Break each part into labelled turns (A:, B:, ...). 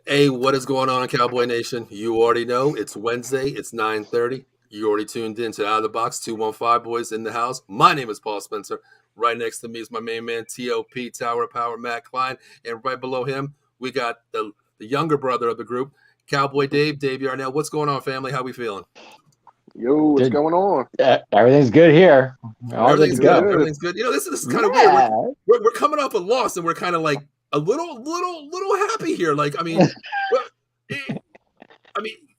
A: Hey, what is going on in Cowboy Nation? You already know it's Wednesday. It's 9:30. You already tuned in to Out of the Box 215 Boys in the house. My name is Paul Spencer. Right next to me is my main man, TOP, Tower of Power, Matt Klein. And right below him, we got the younger brother of the group, Cowboy Dave, Dave Yarnell. What's going on, family? How we feeling?
B: Yo, what's going on?
C: Everything's good here. All good
A: Everything's
C: to
A: good.
C: go.
A: Everything's good. This is kind of weird.
C: Yeah.
A: We're coming off a loss, and we're kind of like a little happy here. Like, I mean, well,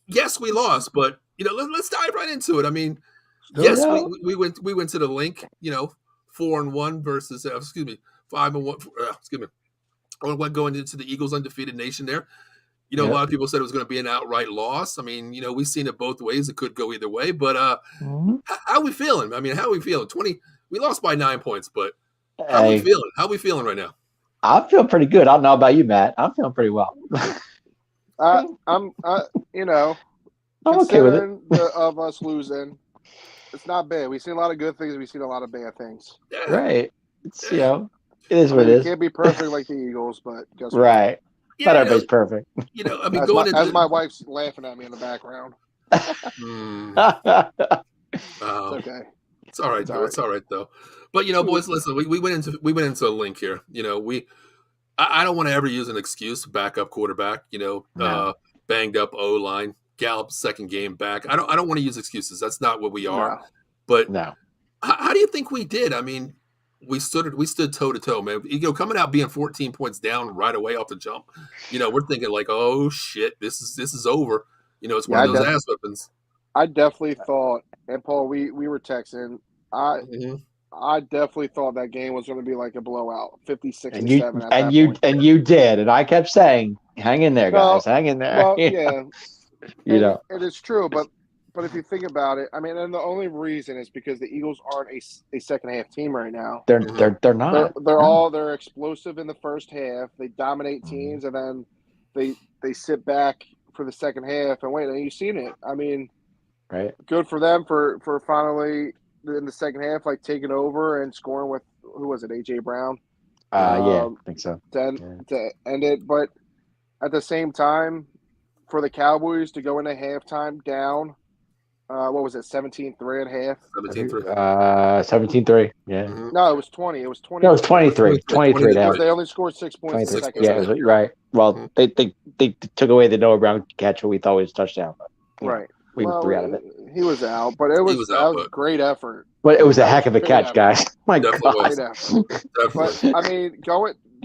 A: yes, we lost, but let's dive right into it. I mean, yes, we went to the link. 4-1 versus 5-1. Excuse me, going into the Eagles' undefeated nation there. A lot of people said it was going to be an outright loss. I mean, we've seen it both ways. It could go either way. But how we feeling? I mean, how we feeling? We lost by 9 points, but how we feeling? How we feeling right now?
C: I'm feeling pretty good. I don't know about you, Matt. I'm feeling pretty well.
B: I'm
C: okay with it.
B: Of us losing, it's not bad. We've seen a lot of good things. We've seen a lot of bad things.
A: Yeah.
C: Right. It's, it is what it is.
B: It can't be perfect like the Eagles, but guess what?
C: Right. Not everybody's perfect.
B: As my wife's laughing at me in the background.
A: It's
B: okay.
A: It's all right, though. It's all right, though. But boys, listen. We went into a link here. I don't want to ever use an excuse. Backup quarterback. Banged up O line. Gallup's second game back. I don't want to use excuses. That's not what we are.
B: No.
A: But
C: no.
A: How do you think we did? I mean, we stood toe to toe, man. Coming out being 14 points down right away off the jump. We're thinking like, oh shit, this is over. It's one of those ass whippings.
B: I definitely thought, and Paul, we were texting. I definitely thought that game was going to be like a blowout, 50-67.
C: And you did, and I kept saying, "Hang in there, guys, hang in there."
B: Well, yeah, it is true, but if you think about it, I mean, and the only reason is because the Eagles aren't a second half team right now.
C: They're not.
B: They're explosive in the first half. They dominate teams, and then they sit back for the second half and wait. And you've seen it. I mean,
C: right?
B: Good for them for finally in the second half, like taking over and scoring with who was it, AJ Brown?
C: Yeah, I think so.
B: To end it, but at the same time, for the Cowboys to go into halftime down, what was it, 17-3 at half?
A: 17-3.
C: 17-3. Yeah.
A: Mm-hmm.
B: No, it was 20. It was 20.
C: No, it was 23. 23
B: because they only scored 6 points. In the second half.
C: Right. Well, they took away the Noah Brown catch, what we thought was a touchdown. But,
B: right.
C: We were 3 out of it.
B: He was out, but that was a great effort.
C: But it was a heck of a catch, guys. My God.
B: But I mean,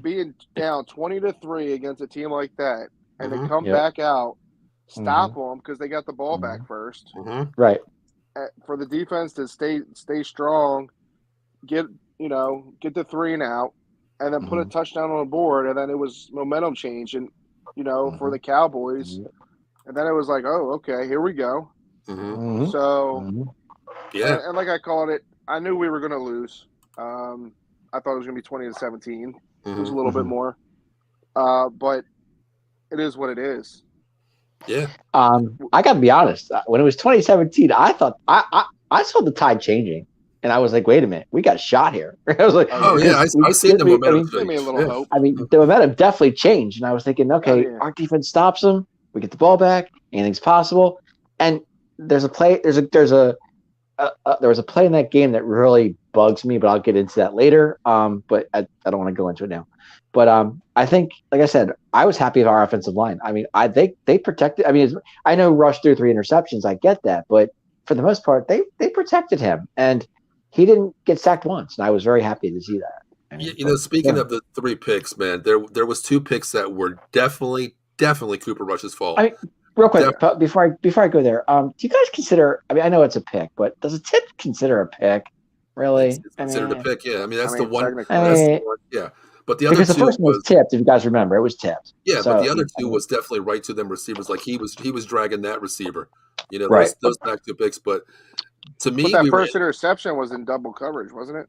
B: being down 20-3 against a team like that, and to come back out, stop them because they got the ball back first.
C: Right.
B: For the defense to stay strong, get the 3 and out, and then put a touchdown on the board, and then it was momentum change, and for the Cowboys. And then it was like, oh, okay, here we go. So,
A: yeah.
B: And like I called it, I knew we were going to lose. I thought it was going to be 20-17. It was a little bit more. But it is what it is.
A: Yeah.
C: I got to be honest. When it was 2017, I thought I saw the tide changing. And I was like, wait a minute, we got shot here. I was like,
A: oh, yeah, I see the momentum.
B: Give me a little hope.
C: I mean, the momentum definitely changed. And I was thinking, okay, our defense stops them. We get the ball back. Anything's possible. And there's a play. There was a play in that game that really bugs me, but I'll get into that later. But I don't want to go into it now. But I think, like I said, I was happy with our offensive line. I mean, they protected. I mean, I know Rush threw 3 interceptions. I get that, but for the most part, they protected him, and he didn't get sacked once. And I was very happy to see that.
A: I mean, speaking of the 3 picks, man, there was 2 picks that were definitely Cooper Rush's fault.
C: I mean, real quick, before I go there, do you guys consider? I mean, I know it's a pick, but does a tip consider a pick? Really?
A: It's considered a pick, yeah. I mean, that's the one. Yeah. But the other
C: because the first one was tipped. If you guys remember, it was tipped.
A: Yeah, but the other 2 was definitely right to them receivers. Like he was dragging that receiver.
C: Right.
A: Those back 2 picks. But to me,
B: that first interception was in double coverage, wasn't it?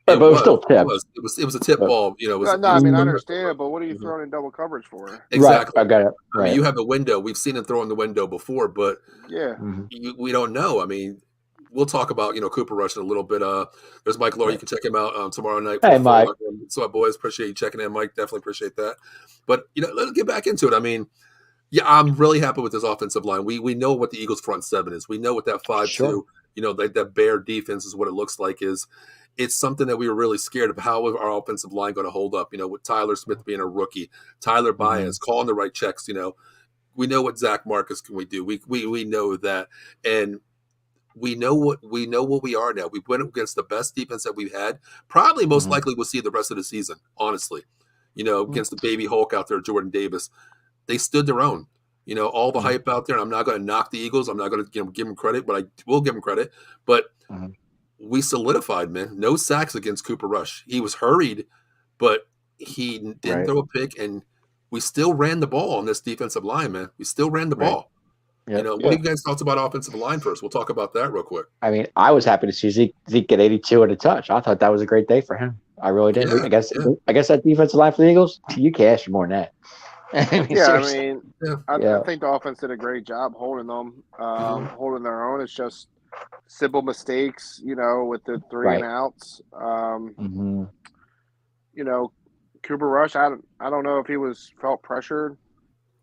C: But it was still tipped.
A: It was a tip ball.
B: I mean, I understand, but what are you throwing in double coverage for?
A: Exactly.
C: Right, I got it.
A: Right. I mean, you have the window. We've seen him throw in the window before, but
B: yeah,
A: we don't know. I mean, we'll talk about Cooper Rush in a little bit. There's Mike Lowe. You can check him out tomorrow night.
C: Hey, Mike.
A: So, boys, appreciate you checking in, Mike. Definitely appreciate that. But let's get back into it. I mean, yeah, I'm really happy with this offensive line. We know what the Eagles' front seven is. We know what that 5-2,
C: Sure.
A: That bear defense is what it looks like. It's something that we were really scared of. How is our offensive line going to hold up? With Tyler Smith being a rookie, Tyler Baez calling the right checks. We know what Zach Marcus can we do. We know that, and we know what we are now. We went against the best defense that we've had. Probably most likely we'll see the rest of the season. Honestly, against the baby Hulk out there, Jordan Davis, they stood their own. All the hype out there. And I'm not going to knock the Eagles. I'm not going to give them credit, but I will give them credit. But we solidified, man. No sacks against Cooper Rush. He was hurried, but he didn't throw a pick, and we still ran the ball on this defensive line, man. We still ran the ball. Yep. What do you guys thought about offensive line first? We'll talk about that real quick.
C: I mean, I was happy to see Zeke get 82 and a touch. I thought that was a great day for him. I really did. I guess that defensive line for the Eagles, you can ask for more than that.
B: I think the offense did a great job holding them, holding their own. It's just simple mistakes, with the 3 and outs. Cooper Rush, I don't know if he felt pressured.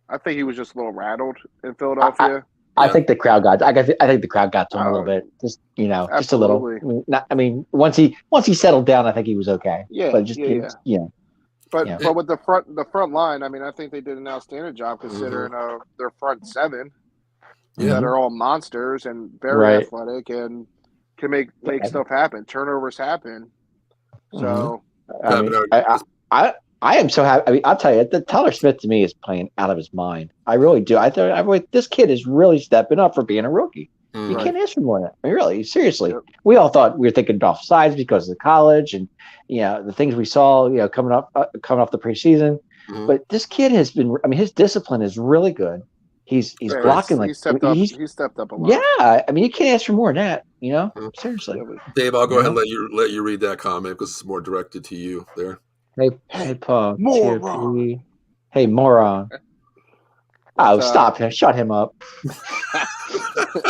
B: I think he was just a little rattled in Philadelphia.
C: I think the crowd got. I think the crowd got to him a little bit. Just just a little. Once he settled down, I think he was okay.
B: Yeah,
C: but just
B: But with the front line, I mean, I think they did an outstanding job considering their front seven that are all monsters and very athletic and can make stuff happen, turnovers happen. So
C: I am so happy. I mean, I'll tell you, Tyler Smith to me is playing out of his mind. I really do. This kid is really stepping up for being a rookie. You can't ask for more than that. I mean, really, seriously. Yep. We all thought we were thinking offsides because of the college and the things we saw, coming off the preseason. But this kid has been. I mean, his discipline is really good. He's blocking
B: he stepped up a lot.
C: Yeah, I mean, you can't ask for more than that. Seriously.
A: Dave, I'll go ahead and let you read that comment because it's more directed to you there.
C: Hey, Paul. Moron. Hey, moron. Oh, stop him. Shut him up.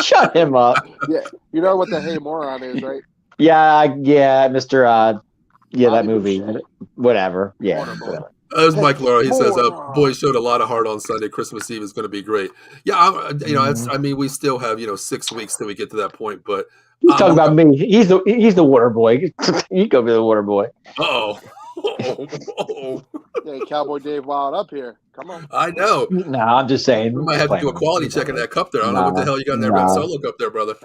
C: Shut him up.
B: Yeah. You know what the hey moron is, right?
C: Yeah, Mr. That movie. Whatever. Yeah. Whatever.
A: That was Mike Laura. He says, boys showed a lot of heart on Sunday. Christmas Eve is going to be great. Yeah, we still have, 6 weeks till we get to that point, but
C: he's talking about me. He's the water boy. He could be the water boy.
A: Oh.
B: Hey, Cowboy Dave wild up here. Come on.
A: I know.
C: No, I'm just saying.
A: We might have to do a quality check in that cup there. I don't know what the hell you got in that red Solo cup there, brother.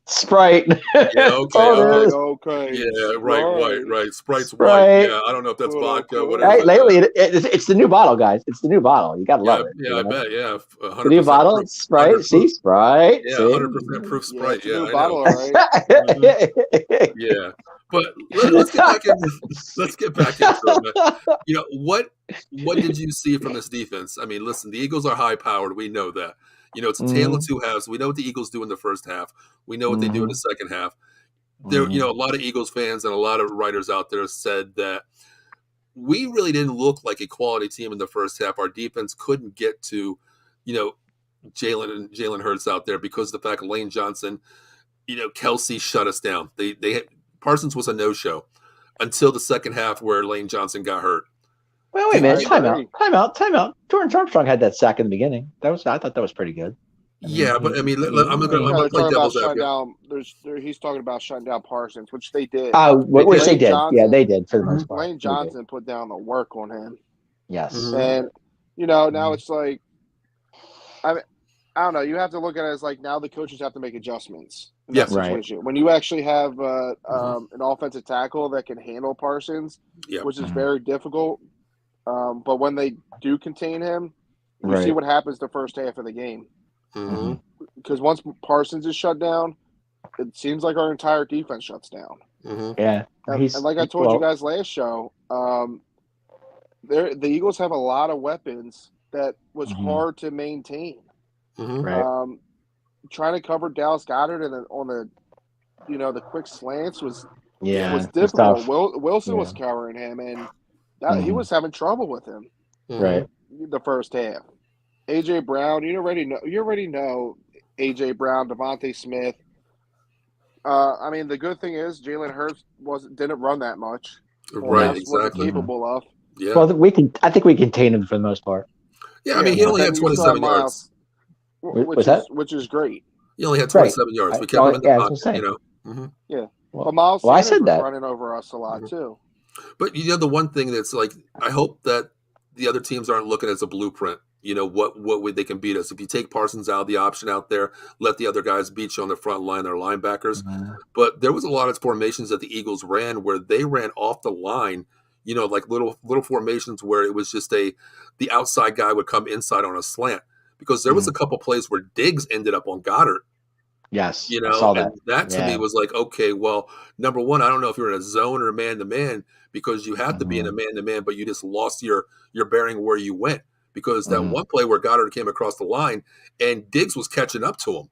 C: Sprite.
A: Yeah,
B: okay.
A: Yeah, right. Sprite's white. Yeah, I don't know if that's vodka, whatever.
C: Hey, lately, it's the new bottle, guys. It's the new bottle. You got to love it.
A: Yeah, I bet. Yeah,
C: the new bottle, it's Sprite. See, Sprite.
A: Yeah, 100% proof Sprite. Yeah,
B: new bottle, right?
A: Yeah. But let's get back into it, man. What did you see from this defense? I mean, listen, the Eagles are high powered. We know that. It's a tale of two halves. We know what the Eagles do in the first half. We know what they do in the second half. There, a lot of Eagles fans and a lot of writers out there said that we really didn't look like a quality team in the first half. Our defense couldn't get to, Jalen Hurts out there because of the fact Lane Johnson, Kelsey shut us down. Parsons was a no-show until the second half where Lane Johnson got hurt.
C: Well, wait a minute. Time out. Jordan Armstrong had that sack in the beginning. I thought that was pretty good.
A: I'm going to play devil's advocate.
B: He's talking about shutting down Parsons, which they did.
C: Which they did. Yeah, they did for the most part.
B: Lane Johnson put down the work on him.
C: Yes.
B: And, now it's like, I don't know. You have to look at it as like now the coaches have to make adjustments.
A: Yes,
B: right. When you actually have an offensive tackle that can handle Parsons, which is very difficult, but when they do contain him, you see what happens the first half of the game. Because once Parsons is shut down, it seems like our entire defense shuts down.
C: Yeah,
B: and like I told you guys last show, the Eagles have a lot of weapons that was hard to maintain. Trying to cover Dallas Goedert and on the quick slants was difficult. Wilson was covering him, and he was having trouble with him.
C: Right.
B: The first half. AJ Brown, you already know AJ Brown, Devontae Smith, I mean, the good thing is Jalen Hurts didn't run that much.
A: Right,
B: Wasn't
A: exactly.
B: capable of.
A: Yeah.
C: Well, I think we contained him for the most part.
A: Yeah, I mean, he only had 27 yards.
B: Which is great.
A: He only had 27 yards. We kept him in the pocket, you know.
B: Mm-hmm. Yeah. But Miles Sanders was running over us a lot too.
A: But the one thing that's like, I hope that the other teams aren't looking as a blueprint. What way they can beat us. If you take Parsons out, the option out there, let the other guys beat you on the front line, their linebackers. Mm-hmm. But there was a lot of formations that the Eagles ran where they ran off the line, like little formations where it was just the outside guy would come inside on a slant. Because there was a couple plays where Diggs ended up on Goddard.
C: Yes, I saw that.
A: And that to me was like, okay, well, number one, I don't know if you're in a zone or a man-to-man because you have to be in a man-to-man, but you just lost your bearing where you went. Because that one play where Goddard came across the line and Diggs was catching up to him,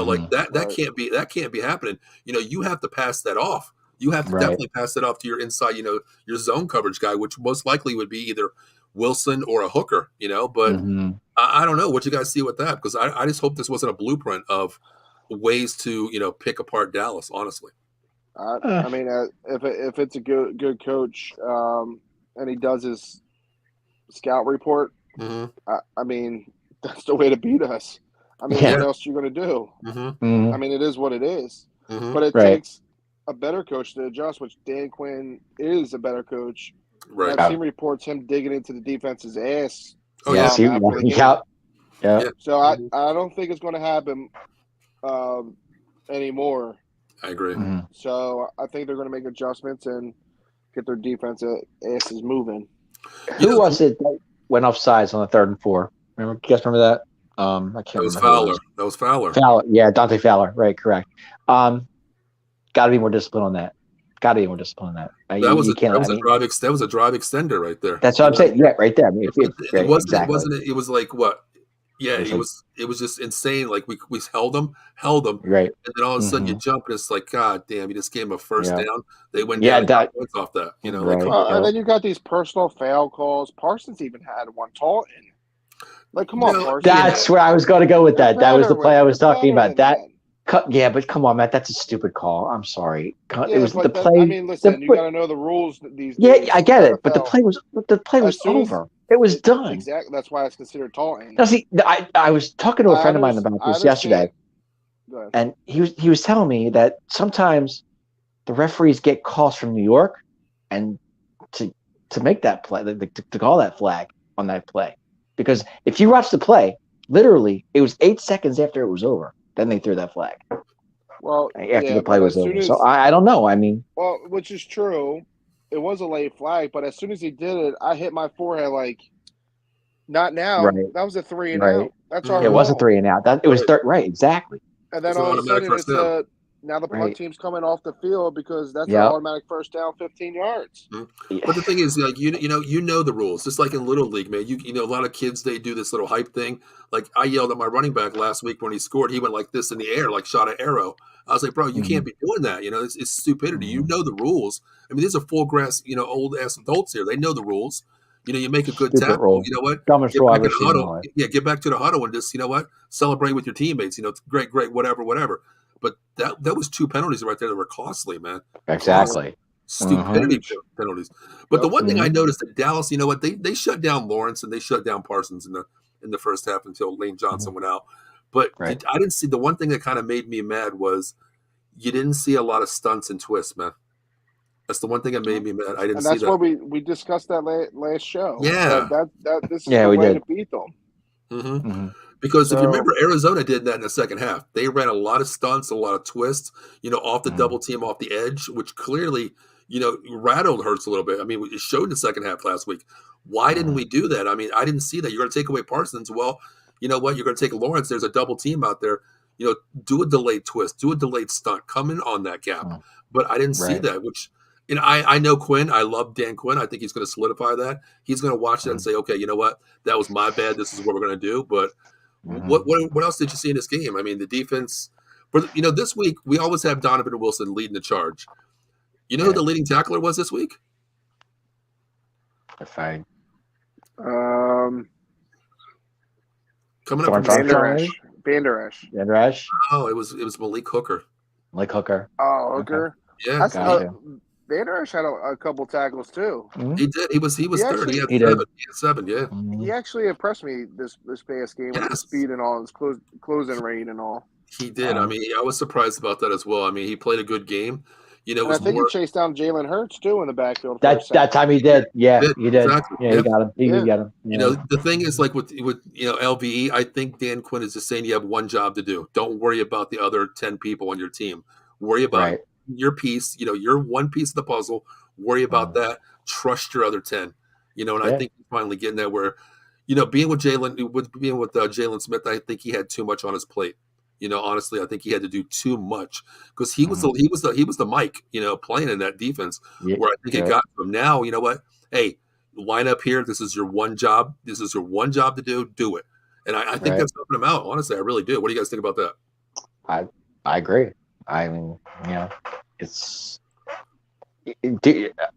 A: like that can't be happening. You have to pass that off. You have to definitely pass that off to your inside, your zone coverage guy, which most likely would be either Wilson or a hooker, but I don't know what you guys see with that, because I just hope this wasn't a blueprint of ways to, pick apart Dallas, honestly.
B: I mean, if it's a good coach and he does his scout report, I mean, that's the way to beat us. I mean, what else are you going to do? I mean, it is what it is. But it takes a better coach to adjust, which Dan Quinn is a better coach.
A: Right.
B: I've seen reports him digging into the defense's ass.
A: Oh, yeah.
C: Yeah.
B: So I don't think it's going to happen anymore.
A: I agree.
B: So I think they're going to make adjustments and get their defensive asses moving.
C: Who was it that went off sides on the 3rd and 4? You guys remember that? I can't remember.
A: That was Fowler.
C: Yeah, Dante Fowler. Right, correct. Got to be more discipline on that. That was a drive extender right there. That's what I'm saying. Yeah, right there. I mean,
A: it was like what? Yeah, it was just insane. Like we held them,
C: right,
A: and then all of a sudden you jump, and it's like, God damn, you just gave him a first down. They went down points off that.
B: And then you got these personal foul calls. Parsons even had one. Taunton. Like, come on, Parsons.
C: That's where I was going to go with that. That was the play I was talking about. Yeah, but come on, Matt. That's a stupid call. I'm sorry. It was the play.
B: I mean, listen, you got to know the rules these days.
C: Yeah, I get it, but the play was over. It was done.
B: Exactly. That's why it's considered taunting.
C: Now, see, I was talking to a friend of mine about this yesterday, and he was telling me that sometimes the referees get calls from New York, and to make that play, to call that flag on that play, because if you watch the play, literally, it was 8 seconds after it was over. Then they threw that flag.
B: Well,
C: after the play was over. So I don't know. I mean,
B: well, which is true. It was a late flag, but as soon as he did it, I hit my forehead like, not now.
C: Right.
B: That was a 3 and out. That's our
C: It was a 3 and out. It was right, exactly.
B: And then all of a sudden it's now the punt team's coming off the field because that's an automatic first down, 15 yards.
A: Yeah. But the thing is, like you know the rules. Just like in Little League, man. You know a lot of kids, they do this little hype thing. Like I yelled at my running back last week when he scored. He went like this in the air, like shot an arrow. I was like, bro, you can't be doing that. It's stupidity. You know the rules. I mean, these are full grass, old ass adults here. They know the rules. You make a good tackle.
C: Rule.
A: You know what?
C: Dumbest rule I've ever seen.
A: Get back to the huddle and just, celebrate with your teammates. It's great, whatever. But that was 2 penalties right there that were costly, man.
C: Exactly.
A: Stupidity penalties. But the one thing I noticed at Dallas, you know what? They shut down Lawrence and they shut down Parsons in the first half until Lane Johnson went out. But I didn't see, the one thing that kind of made me mad was you didn't see a lot of stunts and twists, man. That's the one thing that made me mad. I didn't see that.
B: And that's why we discussed that last show.
A: Yeah.
B: This is the way to beat them.
A: Because if you remember, Arizona did that in the second half. They ran a lot of stunts, a lot of twists, off the double team, off the edge, which clearly, rattled Hurts a little bit. I mean, it showed in the second half last week. Why didn't we do that? I mean, I didn't see that. You're going to take away Parsons. Well, you know what? You're going to take Lawrence. There's a double team out there. Do a delayed twist, do a delayed stunt, come in on that gap. But I didn't see that, which, I know Quinn. I love Dan Quinn. I think he's going to solidify that. He's going to watch that and say, okay, you know what? That was my bad. This is what we're going to do. But what else did you see in this game? I mean, the defense. But this week we always have Donovan Wilson leading the charge. Who the leading tackler was this week?
C: Coming
A: up from
B: Van Der Esch.
C: Van Der Esch.
A: Oh, it was Malik Hooker.
C: Like Hooker.
B: Oh, Hooker.
A: Yeah,
B: That's,
C: Gotcha.
B: Van Der Esch had a couple tackles too.
A: he did. He was third. He had
C: He
A: 7.
C: did.
A: He had 7. Yeah.
B: He actually impressed me this past game with his speed and all, his closing rate and all.
A: He did. I mean, I was surprised about that as well. I mean, he played a good game. You know, it
B: And
A: was
B: I think
A: more.
B: he chased down Jalen Hurts too in the backfield.
C: That time he did. Yeah, he did.
A: Exactly.
C: Yeah, he got him. He
B: Yeah.
C: got him.
A: You know, the thing is, like with LVE, I think Dan Quinn is just saying you have one job to do. Don't worry about the other 10 people on your team. Worry about your piece. You know, your one piece of the puzzle. Worry about that. Trust your other 10. You know, and I think he's finally getting that where, you know, being with Jalen Smith, I think he had too much on his plate. You know, honestly, I think he had to do too much because he was the Mike, you know, playing in that defense where I think it got to him. Now, you know what? Hey, line up here. This is your one job. This is your one job to do. Do it. And I think that's helping him out. Honestly, I really do. What do you guys think about that?
C: I agree. I mean, you know, it's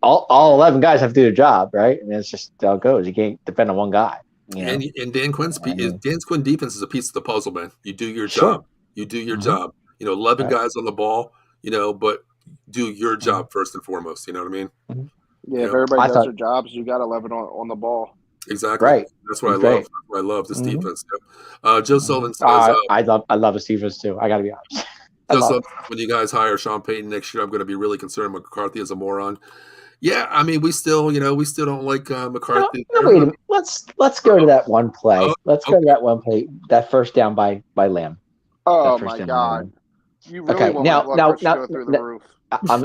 C: all 11 guys have to do their job, right? And it's just how it goes. You can't depend on one guy. You know?
A: And Dan Quinn's defense is a piece of the puzzle, man. You do your job. You do your job. You know, 11 guys on the ball, you know, but do your job first and foremost. You know what I mean?
B: Yeah, if everybody does their jobs, you got 11 on the ball.
A: Exactly. Right. That's what I love. That's what I love this defense. Joe Sullivan says,
C: I love his defense too. I got to be honest.
A: Joe Sullivan, when you guys hire Sean Payton next year, I'm going to be really concerned McCarthy is a moron. Yeah, I mean, we still don't like McCarthy.
C: No, wait a minute. Let's go to that one play. Let's go to that one play. That first down by Lamb.
B: Oh my God! You really want my blood pressure to go through the roof.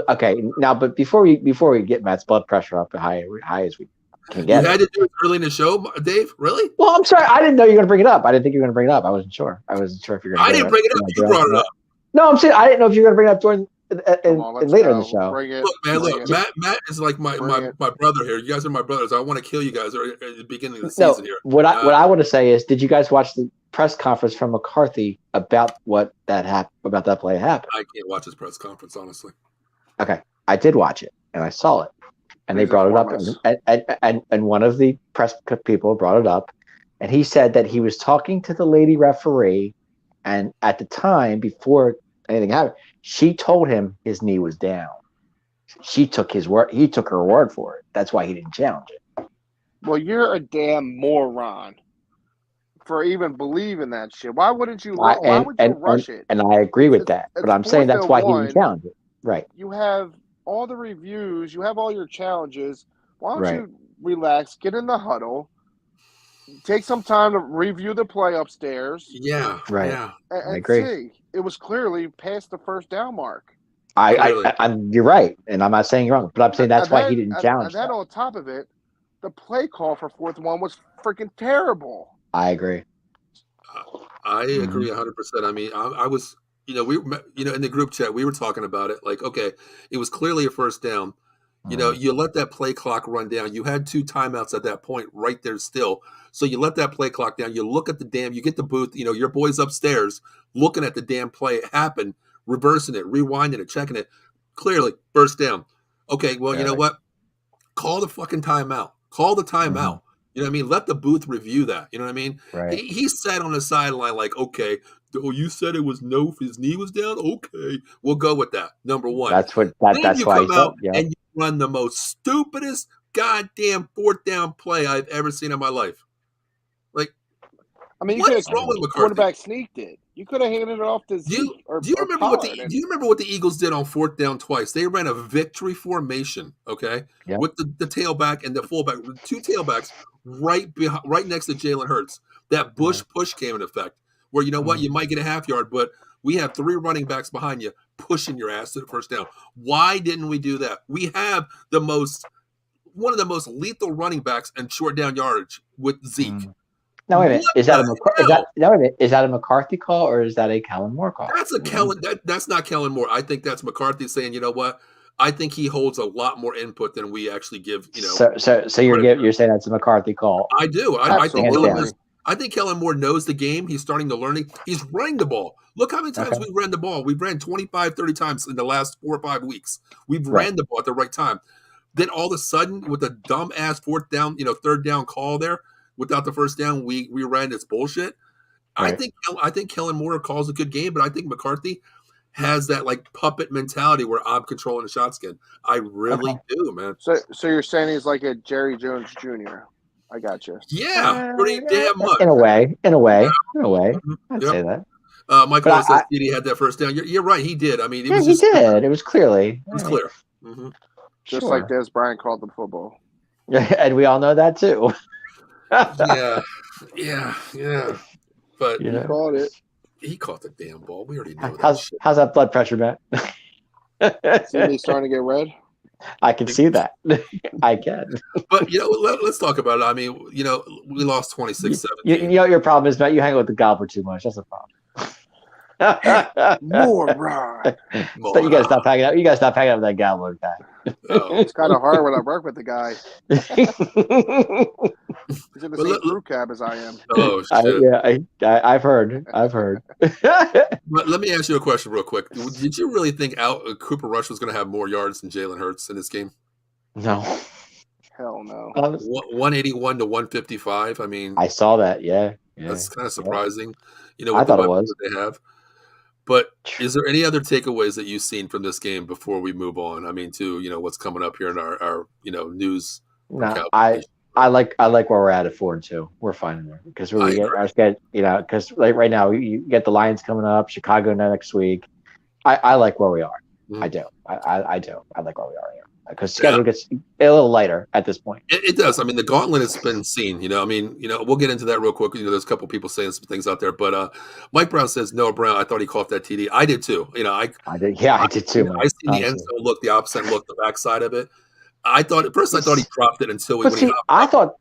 C: Okay, now, but before we get Matt's blood pressure up high as we can get,
A: you had to do it early in the show, Dave. Really?
C: Well, I'm sorry. I didn't know you were going to bring it up. I didn't think you were going to bring it up. I wasn't sure. I wasn't sure if you're going to.
A: I didn't bring it up. You brought it up.
C: No, I'm saying I didn't know if you were going to bring it up during. Later in the show.
A: Look, Matt is like my brother here. You guys are my brothers. I want to kill you guys at the beginning of the season here.
C: What I want to say is, did you guys watch the press conference from McCarthy about about that play happened?
A: I can't watch his press conference, honestly.
C: Okay, I did watch it and I saw it, and they brought it up, and one of the press people brought it up, and he said that he was talking to the lady referee, and at the time before anything happened, she told him his knee was down. She took his word. He took her word for it. That's why he didn't challenge it.
B: Well, you're a damn moron for even believing that shit. Why wouldn't you? Why would you rush it?
C: And I agree with that. But I'm saying that's why he didn't challenge it. Right.
B: You have all the reviews. You have all your challenges. Why don't you relax? Get in the huddle. Take some time to review the play upstairs.
A: Yeah.
C: Right.
A: Yeah.
B: And
C: I agree.
B: See. It was clearly past the first down mark.
C: You're right, and I'm not saying you're wrong, but I'm saying that's why he didn't challenge.
B: And then on top of it, the play call for 4th and 1 was freaking terrible.
C: I agree.
A: I agree 100%. I mean, I was, in the group chat we were talking about it. Like, okay, it was clearly a first down. You know, you let that play clock run down. You had 2 timeouts at that point right there still. So you let that play clock down. You look at you get the booth, your boys upstairs looking at the damn play happen, reversing it, rewinding it, checking it. Clearly, first down. Okay, well, you know what? Call the fucking timeout. Call the timeout. You know what I mean? Let the booth review that. You know what I mean?
C: Right.
A: He sat on the sideline like, okay, you said it was his knee was down? Okay, we'll go with that. Number one.
C: That's why he said. Yeah.
A: And you run the most stupidest goddamn 4th down play I've ever seen in my life. Like,
B: you could have quarterback sneaked it. You could have handed it off to Zeke. Do you remember
A: what the Eagles did on 4th down twice? They ran a victory formation, okay, with the tailback and the fullback, 2 tailbacks right next to Jalen Hurts. That push came in effect. Where you know what, you might get a half yard, but we have 3 running backs behind you pushing your ass to the first down. Why didn't we do that? We have one of the most lethal running backs and short down yardage with Zeke.
C: Now wait a minute. Is that a McCarthy call or is that a Kellen Moore call?
A: That's a Kellen. That's not Kellen Moore. I think that's McCarthy saying, you know what? I think he holds a lot more input than we actually give.
C: So you're saying that's a McCarthy call?
A: I do. I think Kellen Moore knows the game. He's starting to learn it. He's running the ball. Look how many times we ran the ball. We've ran 25, 30 times in the last 4 or 5 weeks. We've ran the ball at the right time. Then all of a sudden, with a dumb-ass 4th down, 3rd down call there, without the first down, we ran this bullshit. Right. I think Kellen Moore calls a good game, but I think McCarthy has that like puppet mentality where I'm controlling the shot skin. I really do, man.
B: So you're saying he's like a Jerry Jones Jr. I got you.
A: Yeah, pretty damn much.
C: In a way.
A: Mm-hmm.
C: I'd
A: Yep.
C: say that.
A: Michael Lewis says he had that first down. You're right. He did. I mean,
C: he did. It was clearly.
A: It was clear. Mm-hmm.
B: Just like Des Bryant called the football.
C: And we all know that too.
A: Yeah. But
B: he called it.
A: He caught the damn ball. We already know that.
C: How's that blood pressure, Matt?
B: See me starting to get red?
C: I can see that. I can.
A: But, let's talk about it. I mean, we lost 26-17.
C: Your problem is, Matt, you hang out with the gobbler too much. That's a problem.
B: Moron.
C: But you guys stop hanging out. You guys stop hanging out with that gobbler guy.
B: It's kind of hard when I work with the guy. He's in the same crew cab as I am.
A: Oh shit!
C: I've heard.
A: But let me ask you a question real quick. Did you really think Cooper Rush was going to have more yards than Jalen Hurts in this game?
C: No.
B: Hell no.
A: 181 to 155. I mean,
C: I saw that. Yeah.
A: That's kind of surprising.
C: I thought it was.
A: That they have. But is there any other takeaways that you've seen from this game before we move on? I mean, to what's coming up here in our news.
C: No, I like where we're at 4-2. We're fine there because because like right now you get the Lions coming up, Chicago next week. I like where we are. Mm-hmm. I do. I do. I like where we are here because schedule gets a little lighter at this point.
A: It does. I mean, the gauntlet has been seen. We'll get into that real quick. There's a couple people saying some things out there, but Mike Brown says Noah Brown. I thought he caught that TD. I did too. I did. Yeah, I did too.
C: Man.
A: I seen the end zone look, the opposite look, the backside of it. I thought he dropped it until
C: I thought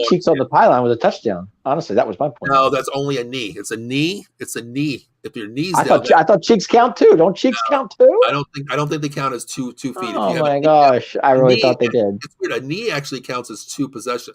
C: Cheeks on the pylon was a touchdown. Honestly, that was my point.
A: No, that's only a knee. It's a knee. It's a knee. If your knees
C: I thought Cheeks count too. Don't Cheeks count too?
A: I don't think they count as 2 feet.
C: Oh my gosh. I really thought they did.
A: It's weird. A knee actually counts as 2 possession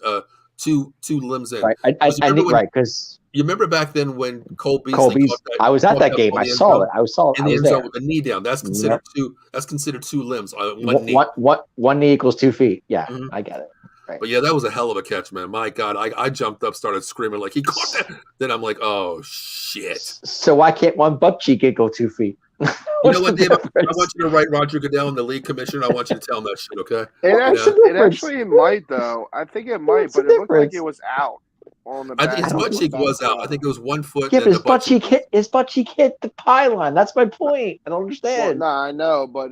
A: two limbs in.
C: Right. Because
A: you remember back then when Cole Beasley
C: I was at that game. I saw it. I saw it.
A: In the end zone with the knee down. That's considered two. That's considered 2 limbs. One knee.
C: One knee equals 2 feet. Yeah, I get it.
A: Right. But yeah, that was a hell of a catch, man. My God, I jumped up, started screaming like he caught that. Then I'm like, oh shit.
C: So why can't one butt cheek go 2 feet?
A: You know what, Dave? I want you to write Roger Goodell in the league commissioner. I want you to tell him that shit, okay?
B: It actually might, though. I think it might, but it looked like it was out on the back.
A: I think his butt cheek was out. I think it was 1 foot.
C: Yeah, but his butt cheek hit the pylon. That's my point. I don't understand.
B: Well, I know, but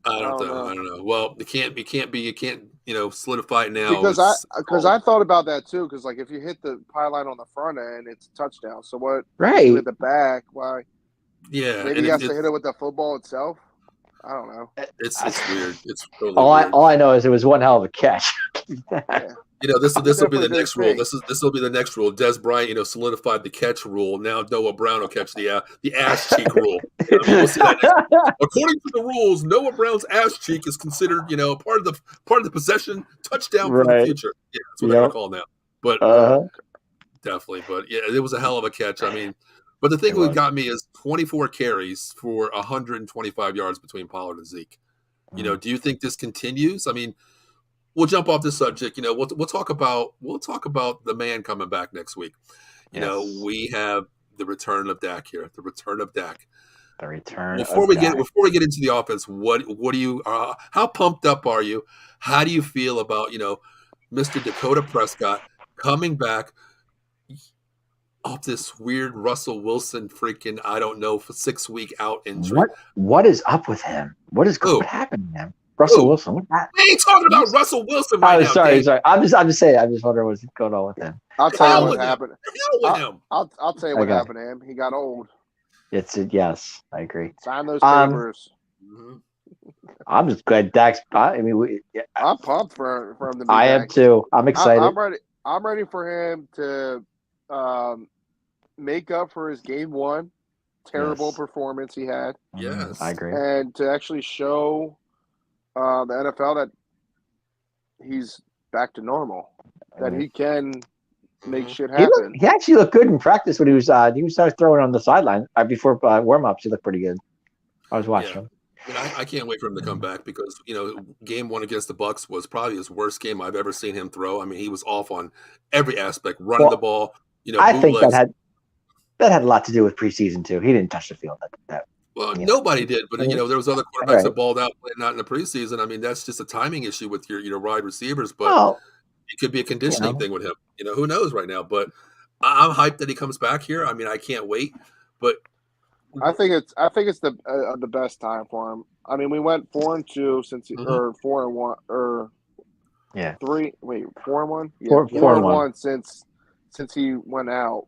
A: I don't know. Well, you can't solidify it now.
B: Because I thought about that too. Because like if you hit the pylon on the front end, it's a touchdown. So what?
C: Right.
B: With the back, why?
A: Yeah.
B: Maybe he has to hit it with the football itself. I don't know.
A: It's weird. It's totally
C: weird. All I know is it was one hell of a catch.
B: Yeah.
A: This will be the next rule. This will be the next rule. Des Bryant, solidified the catch rule. Now Noah Brown will catch the ass cheek rule. We'll see that next. According to the rules, Noah Brown's ass cheek is considered, part of the possession touchdown for the future. Yeah, that's what they're called now. But definitely. But yeah, it was a hell of a catch. I mean, but the thing that got me is 24 carries for 125 yards between Pollard and Zeke. Do you think this continues? I mean, we'll jump off this subject. We'll talk about the man coming back next week. We have the return of Dak here. The return of Dak. Before we get into the offense, what do you? How pumped up are you? How do you feel about Mr. Dakota Prescott coming back off this weird Russell Wilson freaking for 6-week out injury?
C: What is up with him? What happened to him? Russell Wilson.
A: We ain't talking about Russell Wilson right now.
C: Sorry. I'm just saying. I'm just wondering what's going on with him.
B: I'll tell you what happened. I'll tell you what happened to him. He got old.
C: Yes, I agree.
B: Sign those papers.
C: I'm just glad Dak's.
B: I'm pumped for him to be
C: I
B: back.
C: am too. I'm excited.
B: I'm ready for him to make up for his game 1 terrible performance he had.
A: Yes,
C: I agree.
B: And to actually show the NFL that he's back to normal, that he can make shit happen.
C: He actually looked good in practice when he started throwing on the sideline before warm-ups. He looked pretty good. I was watching him.
A: I can't wait for him to come back because game 1 against the Bucs was probably his worst game I've ever seen him throw. I mean, he was off on every aspect, running the ball.
C: I think that had a lot to do with preseason too. He didn't touch the field.
A: Well, nobody did, but there was other quarterbacks that balled out not in the preseason. I mean, that's just a timing issue with your wide receivers, but it could be a conditioning thing with him. Who knows right now? But I'm hyped that he comes back here. I mean, I can't wait. But
B: I think it's the best time for him. I mean, we went 4-2 since or 4-1 or 3. Wait, 4-1. Yeah, 4-1 since he went out.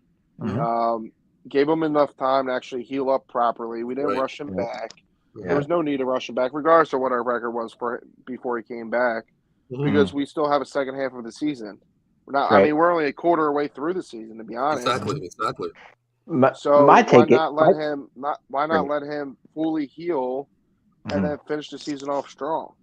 B: Gave him enough time to actually heal up properly. We didn't rush him back. There was no need to rush him back, regardless of what our record was before he came back, because we still have a second half of the season. I mean, we're only a quarter away through the season, to be honest.
A: Exactly.
B: So why not let him fully heal and then finish the season off strong?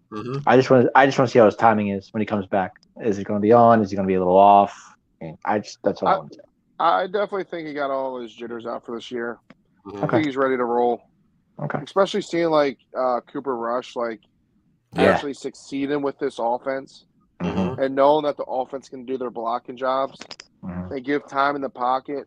C: I just want to see how his timing is when he comes back. Is he going to be on? Is he going to be a little off? That's what I want to say.
B: I definitely think he got all his jitters out for this year. I think he's ready to roll.
C: Okay.
B: Especially seeing Cooper Rush actually succeeding with this offense, and knowing that the offense can do their blocking jobs and give time in the pocket.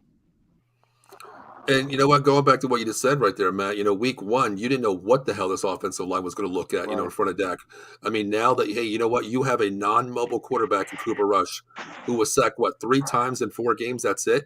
A: And you know what? Going back to what you just said right there, Matt, week 1, you didn't know what the hell this offensive line was going to look at, in front of Dak. I mean, now that, hey, you know what? You have a non-mobile quarterback in Cooper Rush who was sacked, 3 times in 4 games? That's it.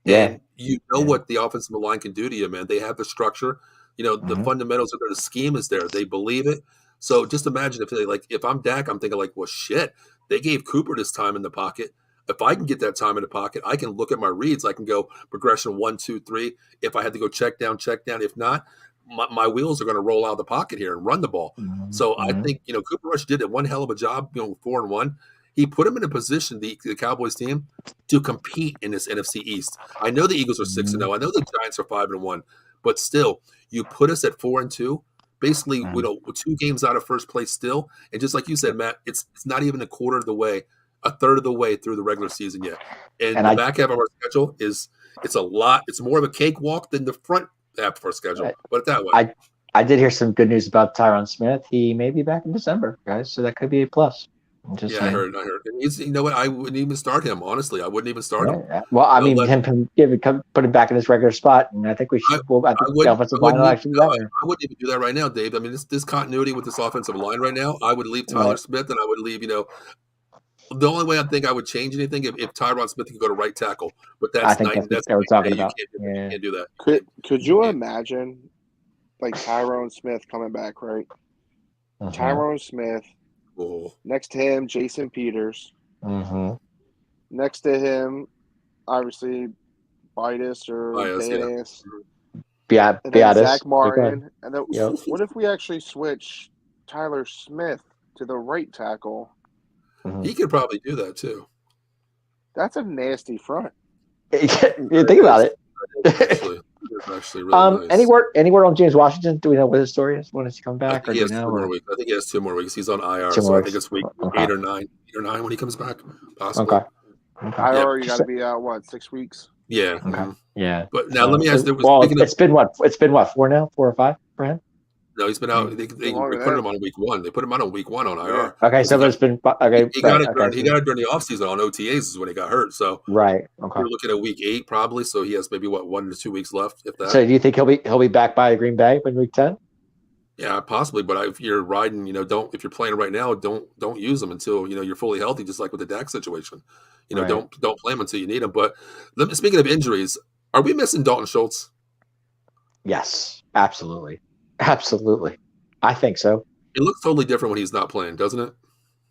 A: And you know what the offensive line can do to you, man. They have the structure. The fundamentals of their scheme is there. They believe it. So just imagine if I'm Dak, I'm thinking well, shit, they gave Cooper this time in the pocket. If I can get that time in the pocket, I can look at my reads. I can go progression 1, 2, 3. If I had to go check down. If not, my wheels are going to roll out of the pocket here and run the ball. So I think, Cooper Rush did one hell of a job, 4-1. He put him in a position, the Cowboys team, to compete in this NFC East. I know the Eagles are 6-0. I know the Giants are 5-1. But still, you put us at 4-2. Basically, 2 games out of first place still. And just like you said, Matt, it's not even a quarter of the way, a third of the way through the regular season yet. And the back half of our schedule it's a lot. It's more of a cakewalk than the front half of our schedule. Put it that way.
C: I did hear some good news about Tyron Smith. He may be back in December, guys. So that could be a plus.
A: I heard. You know what? I wouldn't even start him. Honestly, I wouldn't even start him.
C: Yeah. Well, I mean, put him back in his regular spot, and I think we should. I think the offensive line will actually be better.
A: I wouldn't even do that right now, Dave. I mean, this continuity with this offensive line right now, I would leave Tyler Smith, and I would leave. The only way I think I would change anything if Tyron Smith could go to right tackle, but that's
C: what they were talking about.
A: You can't do that.
B: Could you imagine Tyron Smith coming back, right? Tyron Smith. Next to him, Jason Peters. Next to him, obviously, Bidas or Bias. Zach Martin. And then what if we actually switch Tyler Smith to the right tackle?
A: He could probably do that too.
B: That's a nasty front.
C: You think about it.
A: Actually really nice.
C: Any word on James Washington? Do we know what his story is? When does he come back?
A: He has 2 more weeks. I think he has 2 more weeks. He's on IR, so I think it's week 8 or 9 when he comes back. Possibly.
C: Okay.
B: IR, you got to be out 6 weeks.
A: Yeah.
C: Okay. Yeah.
A: But now let me ask.
C: It's been what? 4 now? 4 or 5 for him?
A: No, he's been out. They put him on week 1. They put him out on week 1 on IR.
C: Okay, so there's been
A: He got it during the offseason on OTAs is when he got hurt. So
C: right. Okay.
A: We're looking at week 8 probably. So he has maybe 1 to 2 weeks left, if that.
C: So do you think he'll be back by Green Bay in week 10?
A: Yeah, possibly. But if you're riding, if you're playing right now, don't use him until you're fully healthy. Just like with the Dak situation, don't play him until you need him. But speaking of injuries, are we missing Dalton Schultz?
C: Yes, absolutely. I think so.
A: It looks totally different when he's not playing, doesn't it?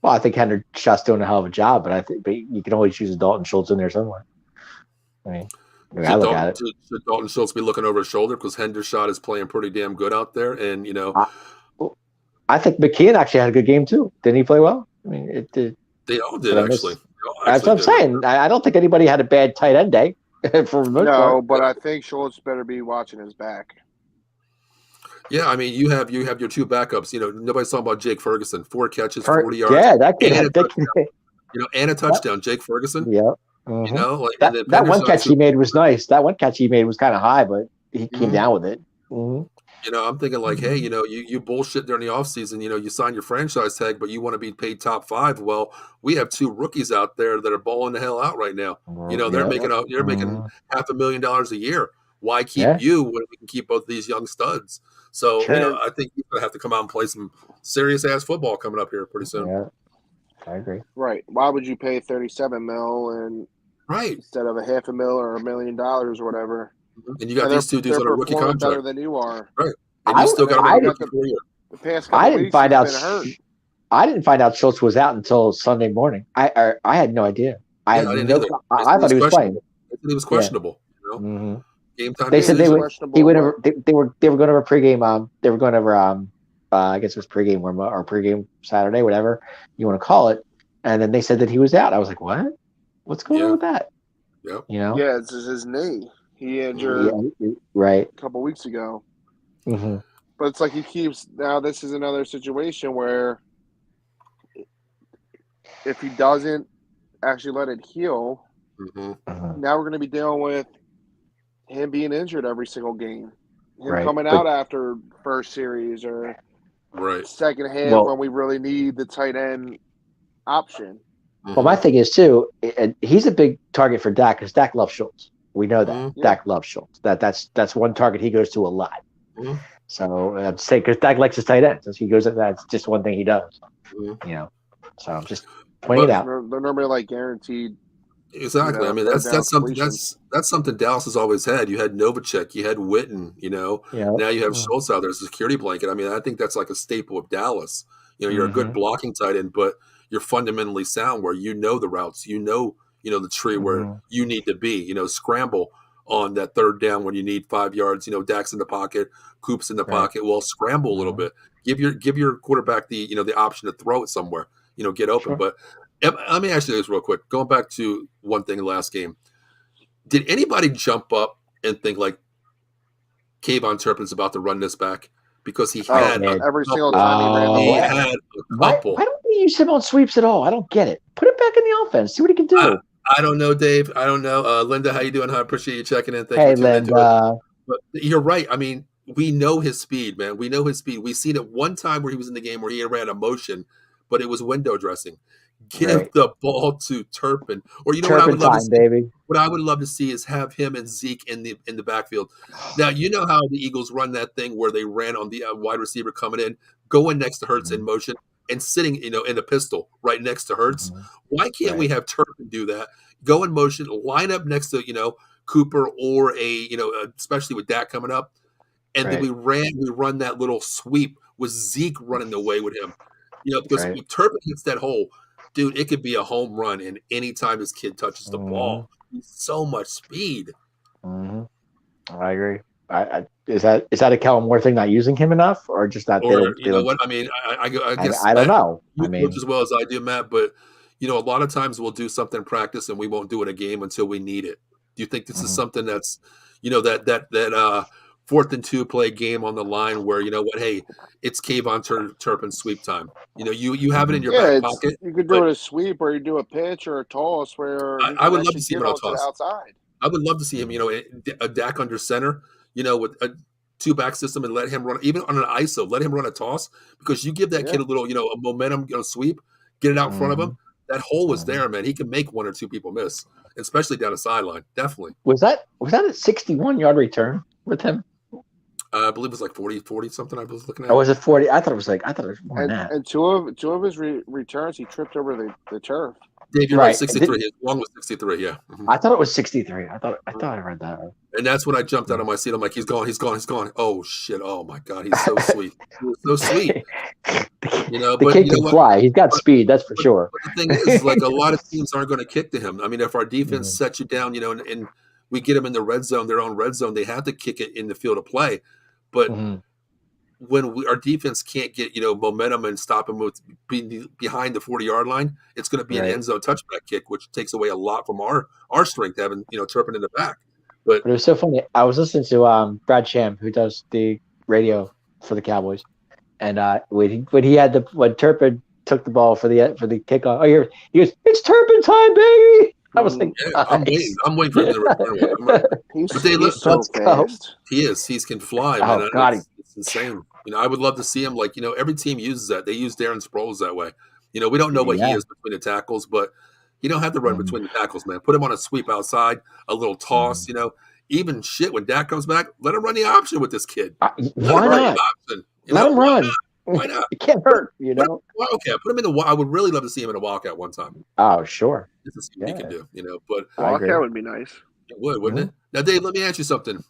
C: Well, I think Hendershot's doing a hell of a job, but you can always use a Dalton Schultz in there somewhere. I mean, I look at it.
A: Should Dalton Schultz be looking over his shoulder because Hendershot is playing pretty damn good out there, and
C: I think McKeon actually had a good game too. Didn't he play well? I mean,
A: they all did actually.
C: That's what I'm saying. I don't think anybody had a bad tight end day.
B: But I think Schultz better be watching his back.
A: Yeah, I mean, you have your 2 backups. Nobody's talking about Jake Ferguson. 4 catches, 40 yards.
C: Yeah, that kid had
A: and a touchdown. Jake Ferguson.
C: Yeah. That one catch he made was nice. That one catch he made was kind of high, but he came down with it.
A: I'm thinking hey, you bullshit during the offseason. You sign your franchise tag, but you want to be paid top 5. Well, we have 2 rookies out there that are balling the hell out right now. They're making $500,000 a year. Why keep you when we can keep both these young studs? So, I think he's going to have to come out and play some serious-ass football coming up here pretty soon.
C: Yeah, I agree.
B: Right. Why would you pay $37 million instead of $500,000 or $1 million or whatever?
A: And you got these two dudes on a rookie contract.
B: Better than you are.
A: Right. And you still got
B: the past couple weeks he's been hurt.
C: I didn't find out Schultz was out until Sunday morning. I had no idea. I thought he was playing.
A: He was questionable. Game time.
C: They said they were going to have a pregame. They were going over. I guess it was pregame or pregame Saturday, whatever you want to call it. And then they said that he was out. I was like, what? What's going on with that?
A: Yep.
B: Yeah, it's his knee. He injured
C: right
B: a couple weeks ago.
C: Mm-hmm.
B: But it's like he keeps. Now this is another situation where if he doesn't actually let it heal, now we're going to be dealing with him being injured every single game. Him coming out after first series or second half when we really need the tight end option.
C: Well, my thing is, too, he's a big target for Dak because Dak loves Schultz. We know that. Dak loves Schultz. That's one target he goes to a lot. So I'm saying because Dak likes his tight ends. So he goes. That's just one thing he does. So I'm just pointing it out.
B: They're normally like guaranteed.
A: Exactly. I mean, that's something Dallas has always had. You had Novacek, you had Witten. Now you have Schultz out there as a security blanket. I mean, I think that's like a staple of Dallas. You're a good blocking tight end, but you're fundamentally sound where the routes, the tree where you need to be. Scramble on that third down when you need 5 yards. Dak's in the pocket, Coop's in the pocket. Well, scramble a little bit. Give your quarterback the option to throw it somewhere. Get open. But let me ask you this real quick. Going back to one thing in the last game, did anybody jump up and think like Kayvon Turpin's about to run this back? Because he had
B: every single time
A: he had a couple.
C: Why don't we use him on sweeps at all? I don't get it. Put him back in the offense. See what he can do.
A: I don't know, Dave. I don't know. Linda, how you doing? I appreciate you checking in.
C: Thank you, Linda.
A: But you're right. I mean, we know his speed, man. We know his speed. We've seen it one time where he was in the game where he ran a motion, but it was window dressing. Give the ball to Turpin, or what I would love to see. Baby. What I would love to see is have him and Zeke in the backfield. Now you know how the Eagles run that thing where they ran on the wide receiver coming in, going next to Hurts in motion, and sitting in a pistol right next to Hurts. Why can't we have Turpin do that? Go in motion, line up next to Cooper or especially with Dak coming up, and then we run that little sweep with Zeke running the way with him. Because if Turpin hits that hole. Dude, it could be a home run, and anytime this kid touches the ball, he's so much speed.
C: I agree. Is that a Kellen Moore thing, not using him enough, or just not?
A: Or you know what I mean? I guess
C: I don't know.
A: You coach as well as I do, Matt. But a lot of times we'll do something in practice, and we won't do it a game until we need it. Do you think this is something that's that 4th and 2 play game on the line where hey, it's Kayvon Turpin sweep time. You have it in your back pocket.
B: You could do it a sweep, or you do a pitch or a toss where
A: I would love to see him on a toss
B: outside.
A: I would love to see him, a Dak under center, with a 2-back system, and let him run even on an ISO. Let him run a toss because you give that kid a little, a momentum, sweep, get it out in front of him. That hole was there, man. He can make 1 or 2 people miss, especially down the sideline. Definitely.
C: Was that a 61-yard return with him?
A: I believe it was like 40 something. I was looking at.
C: Oh, was it 40? I thought it was more than that.
B: And two of his returns, he tripped over the turf.
A: Dave, you're right. 63. His long was 63. Yeah.
C: I thought it was 63. I thought I read that.
A: And that's when I jumped out of my seat. I'm like, he's gone. Oh shit. Oh my god, he's so sweet. He was so sweet.
C: The kid can fly. He's got speed. That's for sure.
A: But the thing is, like, a lot of teams aren't going to kick to him. I mean, if our defense sets you down, and we get them in the red zone, their own red zone, they have to kick it in the field of play. But when our defense can't get momentum and stop him with being behind the 40-yard line, it's going to be an end zone touchback kick, which takes away a lot from our strength, having Turpin in the back. But
C: it was so funny. I was listening to Brad Sham, who does the radio for the Cowboys, and when he had when Turpin took the ball for the kickoff, he goes, "It's Turpin time, baby!" I was like,
A: I'm waiting for him to return.
B: He's so fast.
A: He is. He can fly, man. God, it's insane. I would love to see him. Like, every team uses that. They use Darren Sproles that way. We don't know what he is between the tackles, but you don't have to run between the tackles, man. Put him on a sweep outside, a little toss. even shit when Dak comes back, let him run the option with this kid.
C: Why not? Let him run.
A: Why not?
C: It can't hurt, you know.
A: Wildcat. Put him in the. I would really love to see him in a Wildcat one time.
C: Oh, sure.
A: This is what he can do, you know. But
B: Wildcat would be nice.
A: It would, wouldn't it? Now, Dave, let me ask you something.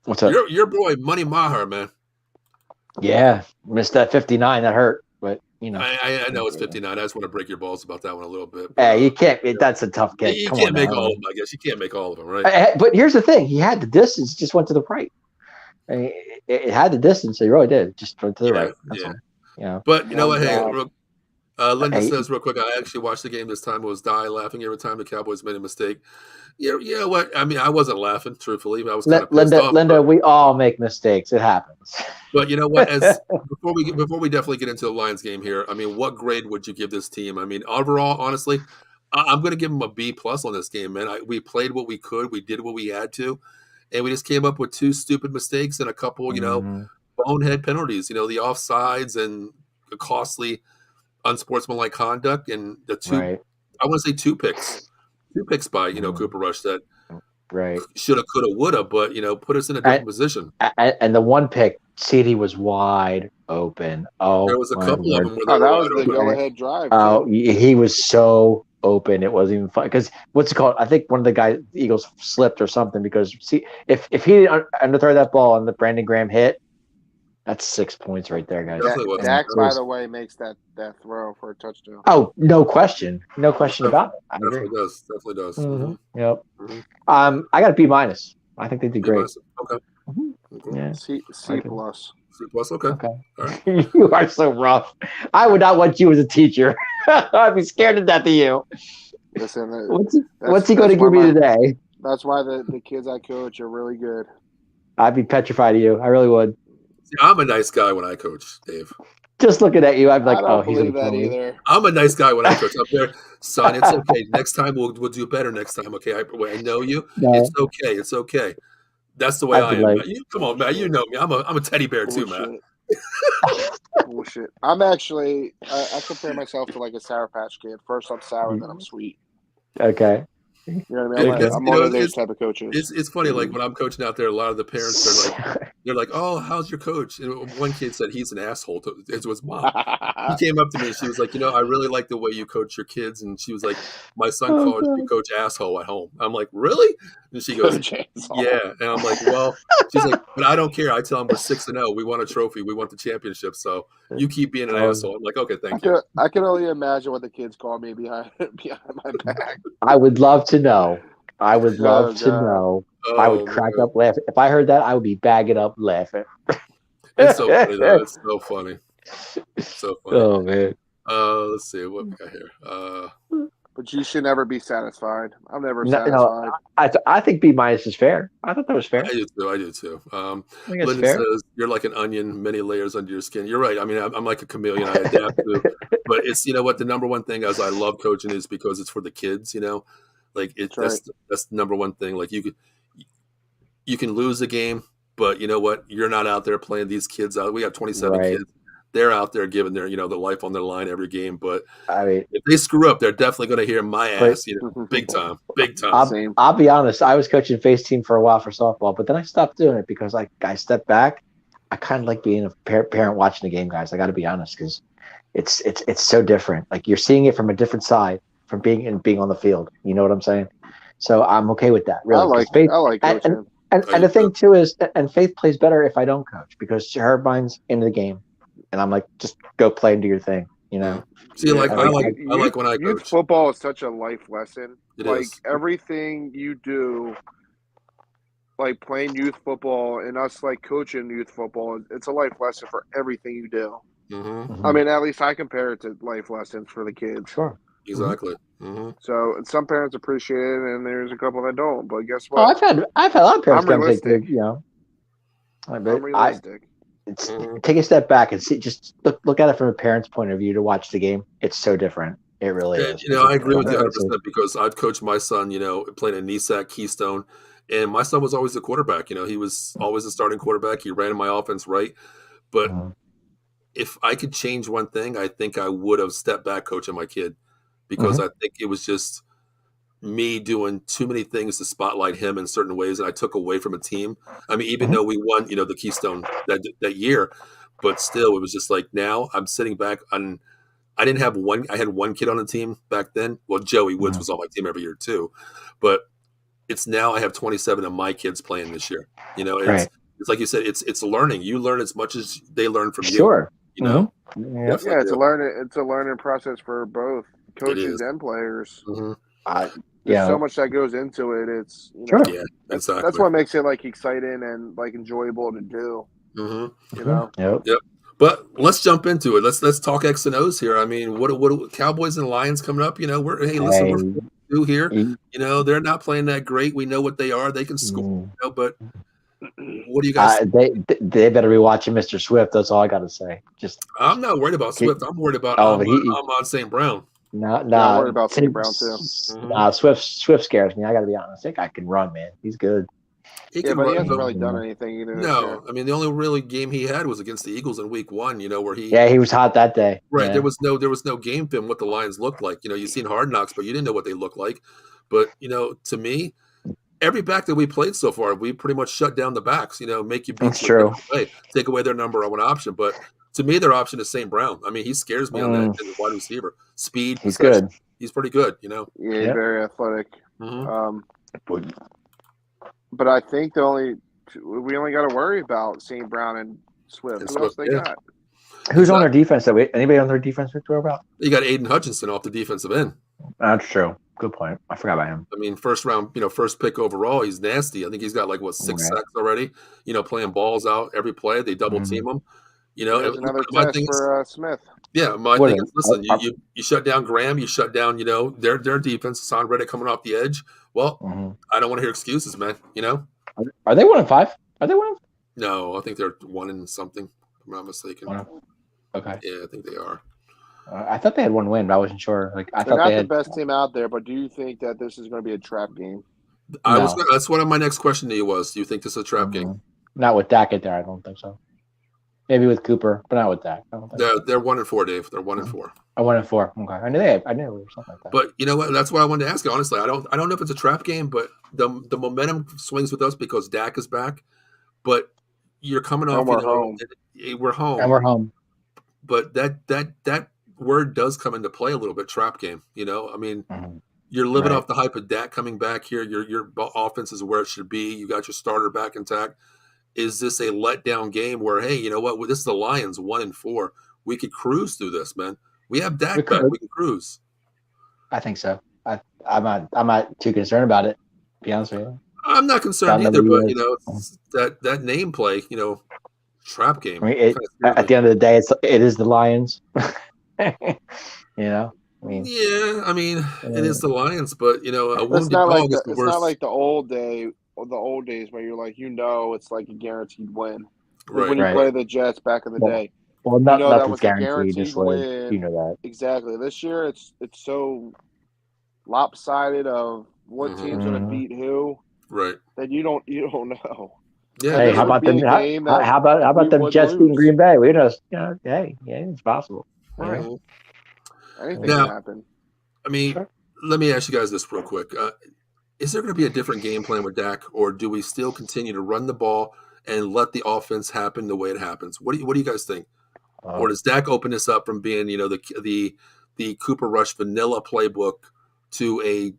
C: What's up?
A: Your boy, Money Maher, man.
C: Yeah, missed that 59. That hurt, but you know.
A: I know it's 59. I just want to break your balls about that one a little bit.
C: Hey, you can't. That's a tough kick.
A: You can't make all of them. I guess you can't make all of them, right?
C: But here's the thing: he had the distance, just went to the right. I mean, it had the distance. He really did. Just went to the right. That's all. You know.
A: But you know what? Hey, Linda says real quick. I actually watched the game this time. I was dying laughing every time the Cowboys made a mistake. Yeah. What? I mean, I wasn't laughing. Truthfully, I was kind of pissed off.
C: Linda, we all make mistakes. It happens.
A: But you know what? As before we definitely get into the Lions game here, I mean, what grade would you give this team? I mean, overall, honestly, I'm going to give them a B+ on this game, man. We played what we could, we did what we had to, and we just came up with 2 stupid mistakes and a couple, you know, bonehead penalties. You know, the offsides and the costly, unsportsmanlike conduct, and the 2. Right. I want to say 2 picks. 2 picks by Cooper Rush that.
C: Right.
A: Shoulda, coulda, woulda, but put us in a different position.
C: And the one pick, CD was wide open. Oh,
A: there was a couple of them.
B: That was the go-ahead drive.
C: Oh, he was so open. It wasn't even fun because what's it called? I think one of the guys, the Eagles, slipped or something. Because see, if he didn't underthrow that ball and the Brandon Graham hit, that's 6 points right there, guys.
B: Dak, by the way, makes that throw for a touchdown.
C: Oh, no question about it.
A: Definitely does.
C: Mm-hmm. Yep. I got a B-. I think they did great.
A: Okay.
C: Yeah.
B: C+.
A: C+. Okay.
C: All
A: right.
C: You are so rough. I would not want you as a teacher. I'd be scared to death of you.
B: Listen,
C: what's he going to give me today?
B: That's why the kids I coach are really good.
C: I'd be petrified of you. I really would.
A: See, I'm a nice guy when I coach, Dave.
C: Just looking at you, I'd be like, "Oh, he's
B: believe that either."
A: I'm a nice guy when I coach up there, son. It's okay. Next time we'll do better. Next time, okay? I know you. No. It's okay. That's the way I am. Like, come on, man. You know me. I'm a teddy bear too, man.
B: Bullshit. I'm actually. I compare myself to like a Sour Patch Kid. First I'm sour, then I'm sweet.
C: Okay.
B: You know what I mean? I'm one of those type of coaches.
A: It's funny, like when I'm coaching out there, a lot of the parents are like, "Oh, how's your coach?" And one kid said he's an asshole to his mom. He came up to me and she was like, "I really like the way you coach your kids." And she was like, "My son calls you Coach Asshole at home." I'm like, "Really?" And she goes, "Yeah." And I'm like, "Well," she's like, "But I don't care. I tell them we're 6-0. We want a trophy. We want the championship. So you keep being an asshole." I'm like, "Okay, thank you."
B: I can only imagine what the kids call me behind my back.
C: I would love to know. I would love to know. I would crack up laughing. If I heard that, I would be bagging up laughing.
A: It's so funny, though. It's so funny. So funny.
C: Oh, man.
A: Let's see what we got here.
B: But you should never be satisfied. I'm never satisfied.
C: No, I think B- is fair. I thought that was fair.
A: I do too. Linda says you're like an onion, many layers under your skin. You're right. I mean, I'm like a chameleon. I adapt to. But it's what the number one thing as I love coaching is because it's for the kids. Like that's the number one thing. Like you can lose the game, but you know what? You're not out there playing these kids out. We have 27 kids. They're out there giving their the life on their line every game. But I mean, if they screw up, they're definitely going to hear my ass. Big time.
C: I'll be honest. I was coaching face team for a while for softball, but then I stopped doing it because I stepped back. I kind of like being a parent watching the game, guys. I got to be honest because it's so different. Like you're seeing it from a different side from being on the field. You know what I'm saying? So I'm okay with that. Really,
B: I like coaching.
C: And the thing too is, and Faith plays better if I don't coach because her mind's into the game, and I'm like, just go play and do your thing.
A: See, like I like when I coach.
B: Youth football is such a life lesson.
A: It is.
B: Everything you do, like playing youth football and us like coaching youth football, it's a life lesson for everything you do.
A: Mm-hmm.
B: I mean, at least I compare it to life lessons for the kids.
C: Sure.
A: Exactly. Mm-hmm.
B: So some parents appreciate it, and there's a couple that don't. But guess what?
C: Oh, I've had a lot of parents
B: come say,
C: I'm
B: realistic.
C: Take a step back and see. Just look at it from a parent's point of view to watch the game. It's so different. It really is.
A: I agree with you 100% because I've coached my son. Playing at NESAC Keystone, and my son was always the quarterback. He was always the starting quarterback. He ran in my offense right, but if I could change one thing, I think I would have stepped back coaching my kid. Because I think it was just me doing too many things to spotlight him in certain ways, and I took away from a team. I mean, even though we won, the Keystone that year, but still, it was just like now I'm sitting back on. I didn't have one. I had one kid on the team back then. Well, Joey Woods was on my team every year too, but it's now I have 27 of my kids playing this year. It's like you said, it's learning. You learn as much as they learn from you.
C: Sure.
B: Yeah, it's a learning process for both coaches and players. There's so much that goes into it. It's
A: yeah, exactly.
B: That's what makes it like exciting and like enjoyable to do.
C: Yep.
A: But let's jump into it. Let's talk X and O's here. I mean, what Cowboys and Lions coming up? We're new here. They're not playing that great. We know what they are. They can score. But what do you guys?
C: They better be watching Mr. Swift. That's all I got to say.
A: I'm not worried about Swift. I'm worried about Amon St. Brown.
C: No,
B: I'm worried about St. Brown too.
C: Swift scares me. I got to be honest. I think I can run, man. He's good.
B: But he hasn't really done anything either.
A: No, I mean the only really game he had was against the Eagles in Week 1. Where he
C: was hot that day.
A: Right,
C: yeah.
A: there was no game film what the Lions looked like. You've seen Hard Knocks, but you didn't know what they looked like. But to me, every back that we played so far, we pretty much shut down the backs. Make you beat.
C: That's true.
A: Take away their number one option, but to me, their option is St. Brown. I mean, he scares me on that as a wide receiver. Speed,
C: he's good.
A: He's pretty good.
B: Yeah, he's very athletic.
A: Mm-hmm.
B: But I think we only got to worry about St. Brown and Swift. Who else they got?
C: Who's on their defense? Anybody on their defense we throw about?
A: You got Aiden Hutchinson off the defensive end.
C: That's true. Good point. I forgot about him.
A: I mean, first round, first pick overall. He's nasty. I think he's got 6 sacks already. Playing balls out every play. They double team him.
B: There's another test for Smith.
A: Yeah, my thing is, listen, you shut down Graham, you shut down, their defense. Hassan Reddick coming off the edge. Well, I don't want to hear excuses, man.
C: Are they 1-5? Are they 1?
A: No, I think they're 1 and something. If I'm not mistaken.
C: Okay.
A: Yeah, I think they are.
C: I thought they had 1 win, but I wasn't sure.
B: They're not the best team out there, but do you think that this is going to be a trap game?
A: That's one of my next question to you was. Do you think this is a trap game?
C: Not with Dak in there, I don't think so. Maybe with Cooper, but not with Dak.
A: They're 1-4, Dave. They're 1-4.
C: 1-4. Okay, I knew it was something like that.
A: But you know what? That's why I wanted to ask you. Honestly, I don't know if it's a trap game, but the momentum swings with us because Dak is back. But you're coming off.
B: We're home.
A: We're home.
C: And we're home.
A: But that word does come into play a little bit. Trap game. I mean, you're living off the hype of Dak coming back here. Your offense is where it should be. You got your starter back intact. Is this a letdown game where, hey, you know what? This is the Lions 1-4. We could cruise through this, man. We have Dak back. We can cruise.
C: I think so. I'm not too concerned about it. To be honest with you.
A: I'm not concerned either, but that name play, trap game.
C: I mean, at the end of the day, it is the Lions. I mean,
A: yeah, I mean, it is the Lions, but a wounded
B: it's not
A: dog
B: like
A: is the worst.
B: It's not like the old days where you're like, it's like a guaranteed win.
A: Right.
B: When you play the Jets back in the day.
C: Well, nothing's
B: guaranteed.
C: Just win. That.
B: Exactly. This year, it's so lopsided of what team's going to beat who.
A: Right.
B: That you don't know.
A: Yeah.
C: Hey, how about them? How about them Jets beating Green Bay? We just, hey, it's possible.
B: Right. Anything can happen.
A: I mean, let me ask you guys this real quick. Is there going to be a different game plan with Dak, or do we still continue to run the ball and let the offense happen the way it happens? What do you guys think? Or does Dak open this up from being, the Cooper Rush vanilla playbook to a,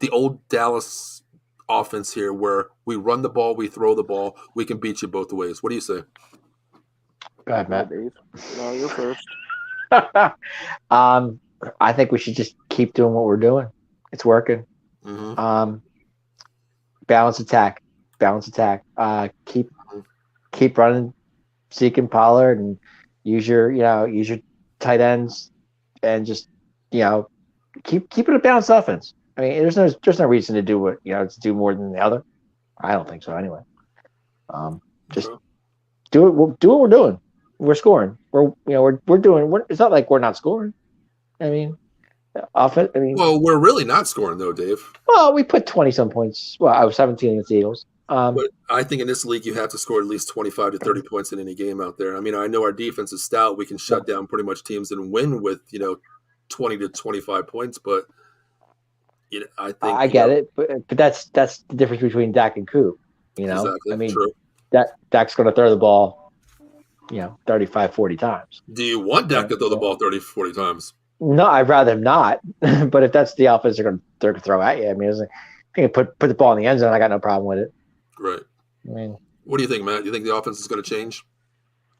A: the old Dallas offense here where we run the ball, we throw the ball, we can beat you both ways? What do you say?
C: Go ahead, Matt.
B: Dave. No, you're first.
C: I think we should just keep doing what we're doing. It's working.
A: Mm-hmm.
C: Balance attack. Keep running, Zeke and Pollard, and use your tight ends, and just keep it a balanced offense. I mean, there's no reason to do to do more than the other. I don't think so anyway. Just do what we're doing. We're scoring. We're doing. It's not like we're not scoring. I mean, offense.
A: Well, we're really not scoring though, Dave.
C: Well, we put 20-some points. Well, I was 17 against the Eagles.
A: But I think in this league, you have to score at least 25 to 30 points in any game out there. I mean, I know our defense is stout. We can shut down pretty much teams and win with 20 to 25 points. But I think
C: I get it, but that's the difference between Dak and Coop.
A: exactly
C: I mean,
A: true.
C: Dak's going to throw the ball, 35, 40 times.
A: Do you want Dak to throw the ball 30, 40 times?
C: No, I'd rather him not. But if that's the offense they're going to throw at you, I mean, you can put the ball in the end zone. I got no problem with it.
A: Right.
C: I mean,
A: what do you think, Matt? Do you think the offense is going to change?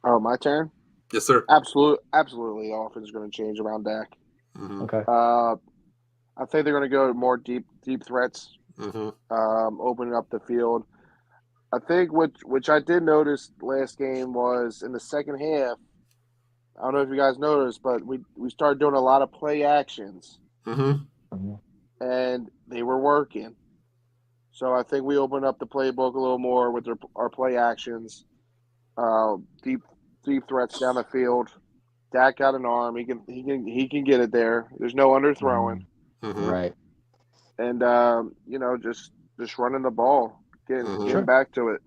B: Oh, my turn.
A: Yes, sir.
B: Absolutely, the offense is going to change around Dak.
A: Mm-hmm.
C: Okay.
B: I think they're going to go more deep threats, opening up the field. I think which I did notice last game was in the second half. I don't know if you guys noticed, but we started doing a lot of play actions, and they were working. So I think we opened up the playbook a little more with our play actions, deep threats down the field. Dak got an arm; he can get it there. There's no underthrowing,
C: right?
B: And just running the ball, getting back to it,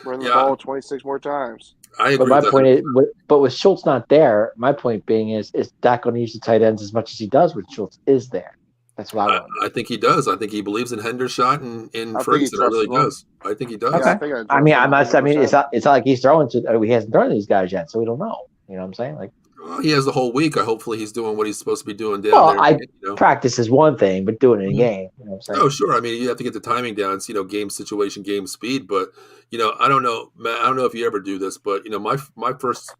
B: running the ball 26 more times.
A: I agree.
C: But my point is, but with Schultz not there, my point being is Dak going to use the tight ends as much as he does when Schultz is there? That's what I want.
A: I think he does. I think he believes in Hendershot and in Ferguson. I really does. I think he does.
C: Okay.
B: Yeah,
C: I mean, it's not like he's throwing to. He hasn't thrown to these guys yet, so we don't know. You know what I'm saying? Like,
A: well, he has the whole week. Hopefully, he's doing what he's supposed to be doing down there.
C: Practice is one thing, but doing it in game. You know what I'm saying?
A: Oh, sure. I mean, you have to get the timing down. It's game situation, game speed. But I don't know, Matt. I don't know if you ever do this, but my first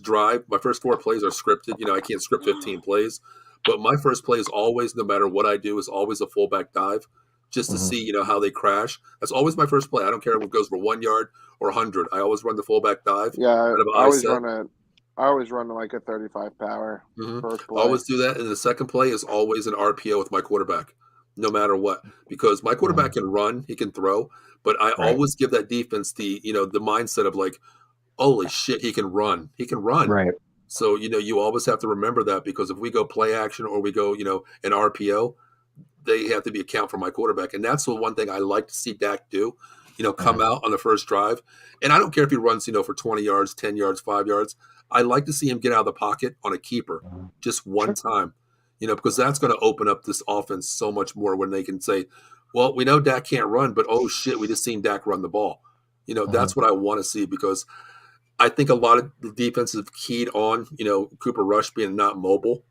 A: drive, my first 4 plays are scripted. I can't script 15 plays. But my first play is always, no matter what I do, is always a fullback dive, just to see, how they crash. That's always my first play. I don't care if it goes for 1 yard or 100. I always run the fullback dive.
B: Yeah, I always run like a 35 power. First play.
A: I always do that. And the second play is always an RPO with my quarterback, no matter what, because my quarterback can run, he can throw, but I always give that defense the mindset of like, holy shit, he can run. He can run.
C: Right.
A: So, you always have to remember that, because if we go play action or we go, an RPO, they have to be account for my quarterback. And that's the one thing I like to see Dak do, come out on the first drive. And I don't care if he runs, for 20 yards, 10 yards, 5 yards. I like to see him get out of the pocket on a keeper just one time, because that's going to open up this offense so much more when they can say, well, we know Dak can't run, but oh shit, we just seen Dak run the ball. That's what I want to see, because I think a lot of the defense have keyed on, Cooper Rush being not mobile.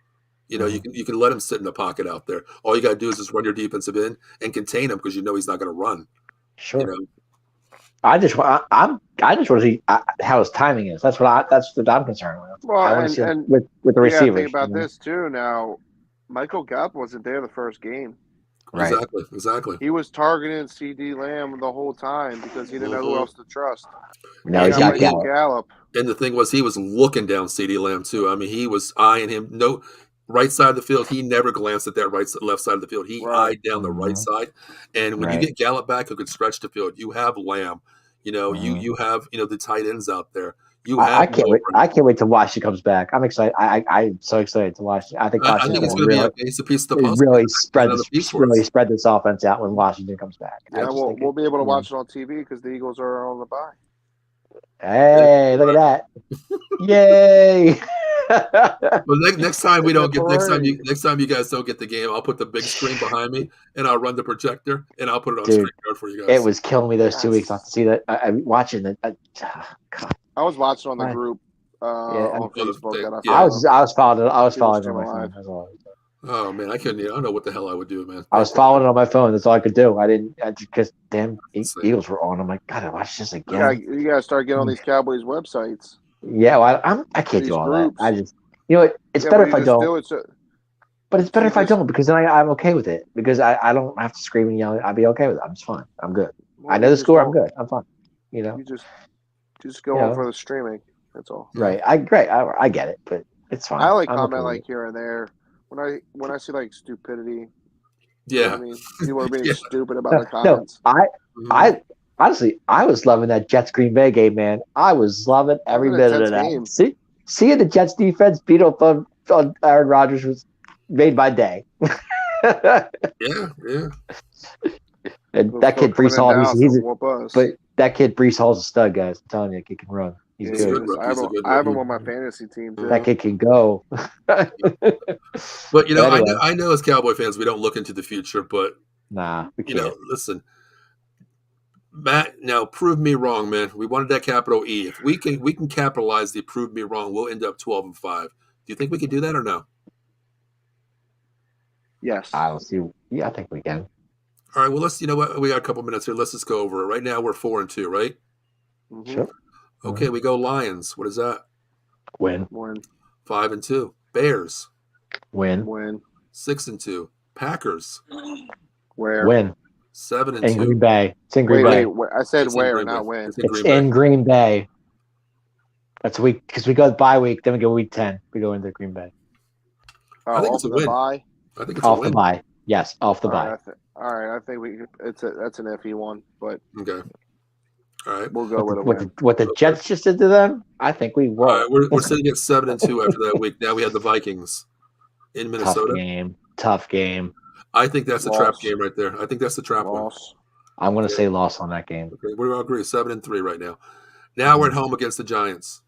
A: You can let him sit in the pocket out there. All you got to do is just run your defensive end and contain him, because he's not going to run.
C: Sure. I just want to see how his timing is. That's what I'm concerned with.
B: Well,
C: I want to see with the receivers.
B: Think about this too. Now, Michael Gallup wasn't there the first game.
C: Right.
A: Exactly.
B: He was targeting CD Lamb the whole time because he didn't know who else to trust.
C: Now he's got Gallup.
A: And the thing was, he was looking down CD Lamb too. I mean, he was eyeing him. No, right side of the field. He never glanced at that left side of the field. He eyed down the right side. And when you get Gallup back, who can stretch the field, you have Lamb. You have the tight ends out there.
C: I can't wait. I can't wait to watch he comes back. I'm excited. I'm so excited to watch. I think
A: it's going to be a piece of the puzzle.
C: Really spread this offense out when Washington comes back.
B: Yeah, we'll be able to watch it on TV because the Eagles are on the bye.
C: Hey, look at that! Yay!
A: Well, next time you guys don't get the game, I'll put the big screen behind me and I'll run the projector and I'll put it on StreamYard for you guys.
C: It was killing me those 2 weeks not to see that. I'm watching it.
B: I was watching on the group on Facebook.
C: I was following it. I was following it on my phone.
A: Oh man, I don't know what the hell I would do, man.
C: I was following it on my phone. That's all I could do. I didn't because damn Eagles were on. I'm like, God, I watch this again.
B: Yeah, you gotta start getting on these Cowboys websites.
C: Yeah, well, I can't do all that. I just, it's better if I don't. But it's better if I don't, because then I'm okay with it, because I don't have to scream and yell. I'll be okay with it. I'm just fine. I'm good. I know the score. I'm good. I'm fine.
B: You just go on for the streaming. That's all.
C: Right. I get it, but it's fine.
B: I like comment like here and there when I see like stupidity.
A: Yeah.
B: I mean, people are being stupid about the comments.
C: I honestly, I was loving that Jets Green Bay game, man. I was loving every minute of that. Game. Seeing the Jets defense beat up on Aaron Rodgers was made my day.
A: Yeah.
C: And that kid Brees Hall, but that kid Brees Hall's a stud, guys. I'm telling you, he can run. He's
B: Yeah,
C: good.
A: He's a good
B: I have him
A: rookie.
B: on my fantasy team too.
C: That kid can go.
A: But
C: anyway.
A: I know as Cowboy fans we don't look into the future, but
C: Nah, we can't.
A: Listen, Matt. Now prove me wrong, man. We wanted that capital E. If we can capitalize the prove me wrong, we'll end up 12-5. Do you think we can do that or no?
B: Yes.
C: I don't see. Yeah, I think we can.
A: All right. Well, let's. You know what? We got a couple minutes here. Let's just go over it. Right now we're 4-2, right?
B: Mm-hmm.
C: Sure.
A: Okay, we go Lions. What is that?
C: Win.
A: 5-2. Bears.
C: Win.
A: 6-2. Packers.
B: Where?
C: Win.
A: 7-2.
C: In Green Bay. It's in Green Bay.
B: Wait. I said
A: It's
B: where, not when.
A: It's
C: in Green Bay. That's a week because we go bye week, then we go week 10. We go into Green Bay.
A: I think it's a win.
B: Bye.
A: I think it's
C: off
A: a win.
C: the bye. Yes, off the bye.
B: All right. I think that's an iffy one, but
A: okay. All right.
B: We'll go with a win.
C: What the Jets just did to them, I think we will.
A: All right, we're sitting at 7-2 after that week. Now we have the Vikings in Minnesota.
C: Tough game.
A: I think that's a trap game right there. I think that's the trap one.
C: I'm going to say loss on that game.
A: Okay, we all agree 7-3 right now. Now we're at home against the Giants.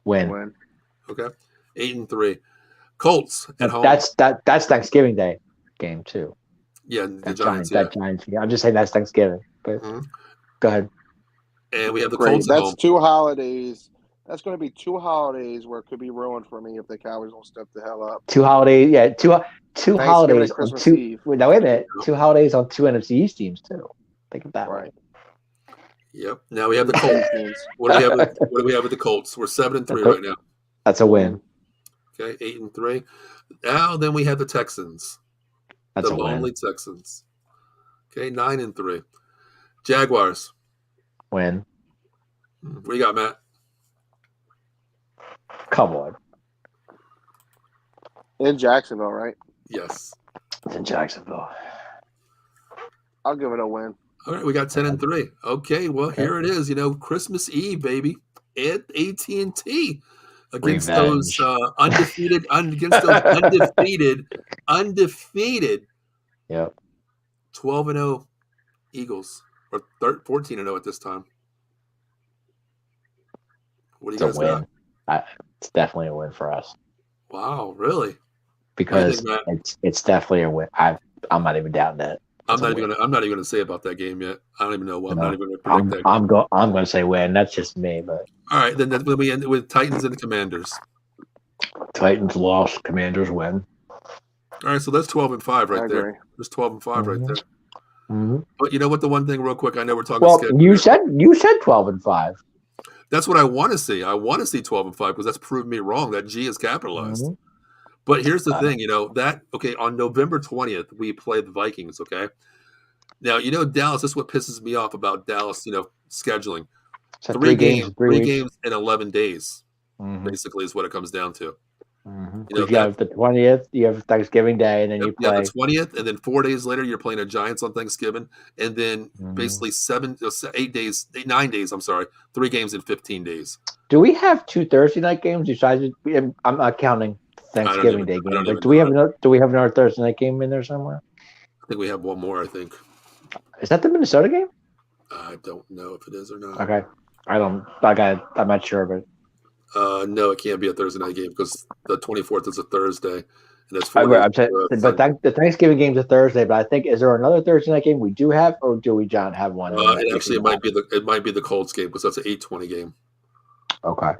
C: Win.
A: Okay, 8-3. Colts at home.
C: That's Thanksgiving Day game too.
A: Yeah, the
C: Giants.
A: Yeah.
C: That Giants. Yeah, I'm just saying that's Thanksgiving. But go ahead.
A: And we have the Colts at
B: That's
A: home.
B: 2 holidays. That's going to be 2 holidays where it could be ruined for me if the Cowboys don't step the hell up.
C: 2 holidays. Yeah, two holidays.
B: Christmas
C: on
B: Eve.
C: Wait a minute. 2 holidays on 2 NFC East teams too. Think of that.
B: Right.
A: Yep. Now we have the Colts. What do we have with the Colts? We're 7-3 right now.
C: That's a win.
A: Okay, 8-3. Now then we have the Texans.
C: That's
A: the
C: a win.
A: lonely Texans. Okay, 9-3. Jaguars.
C: Win.
A: What do you got, Matt?
C: Come on.
B: In Jacksonville, right?
A: Yes.
C: It's in Jacksonville.
B: I'll give it a win.
A: All right, we got 10-3. Okay, well here it is. Christmas Eve, baby, at AT&T against those undefeated.
C: Yep.
A: 12-0 Eagles, or 14-0 at this time. What do you guys got?
C: It's definitely a win for us.
A: Wow, really?
C: Because it's definitely a win. I'm not even doubting that.
A: I'm not even gonna say about that game yet. I don't even know what. I'm not even gonna predict that.
C: I'm gonna say win. That's just me, but
A: all right. Then we end with Titans and the Commanders.
C: Titans lost. Commanders win.
A: All right, so that's 12-5 right there.
B: Agree.
A: There's 12-5 right there.
C: Mm-hmm.
A: But you know what? The one thing, real quick, I know we're talking.
C: Well, you said 12-5.
A: That's what I want to see. I want to see 12-5 because that's proved me wrong. That G is capitalized.
C: Mm-hmm.
A: But here's the thing, on November 20th, we play the Vikings, okay? Now, Dallas, this is what pisses me off about Dallas, scheduling.
C: So
A: 3 games,
C: 3
A: games in 11 days,
C: mm-hmm.
A: basically, is what it comes down to.
C: Mm-hmm. You have the 20th, you have Thanksgiving Day, and then you play.
A: Yeah, the 20th, and then 4 days later, you're playing the Giants on Thanksgiving, and then basically 9 days, 3 games in 15 days.
C: Do we have 2 Thursday night games besides? I'm not counting Thanksgiving Day game. But do we have another Thursday night game in there somewhere?
A: I think we have one more. I think.
C: Is that the Minnesota game?
A: I don't know if it is or not.
C: Okay, I'm not sure, but.
A: No, it can't be a Thursday night game because the 24th is a Thursday, and it's
C: the Thanksgiving game's a Thursday. But I think is there another Thursday night game we do have, or do we not have one?
A: It might be the Colts game because that's an 8:20 game.
C: Okay.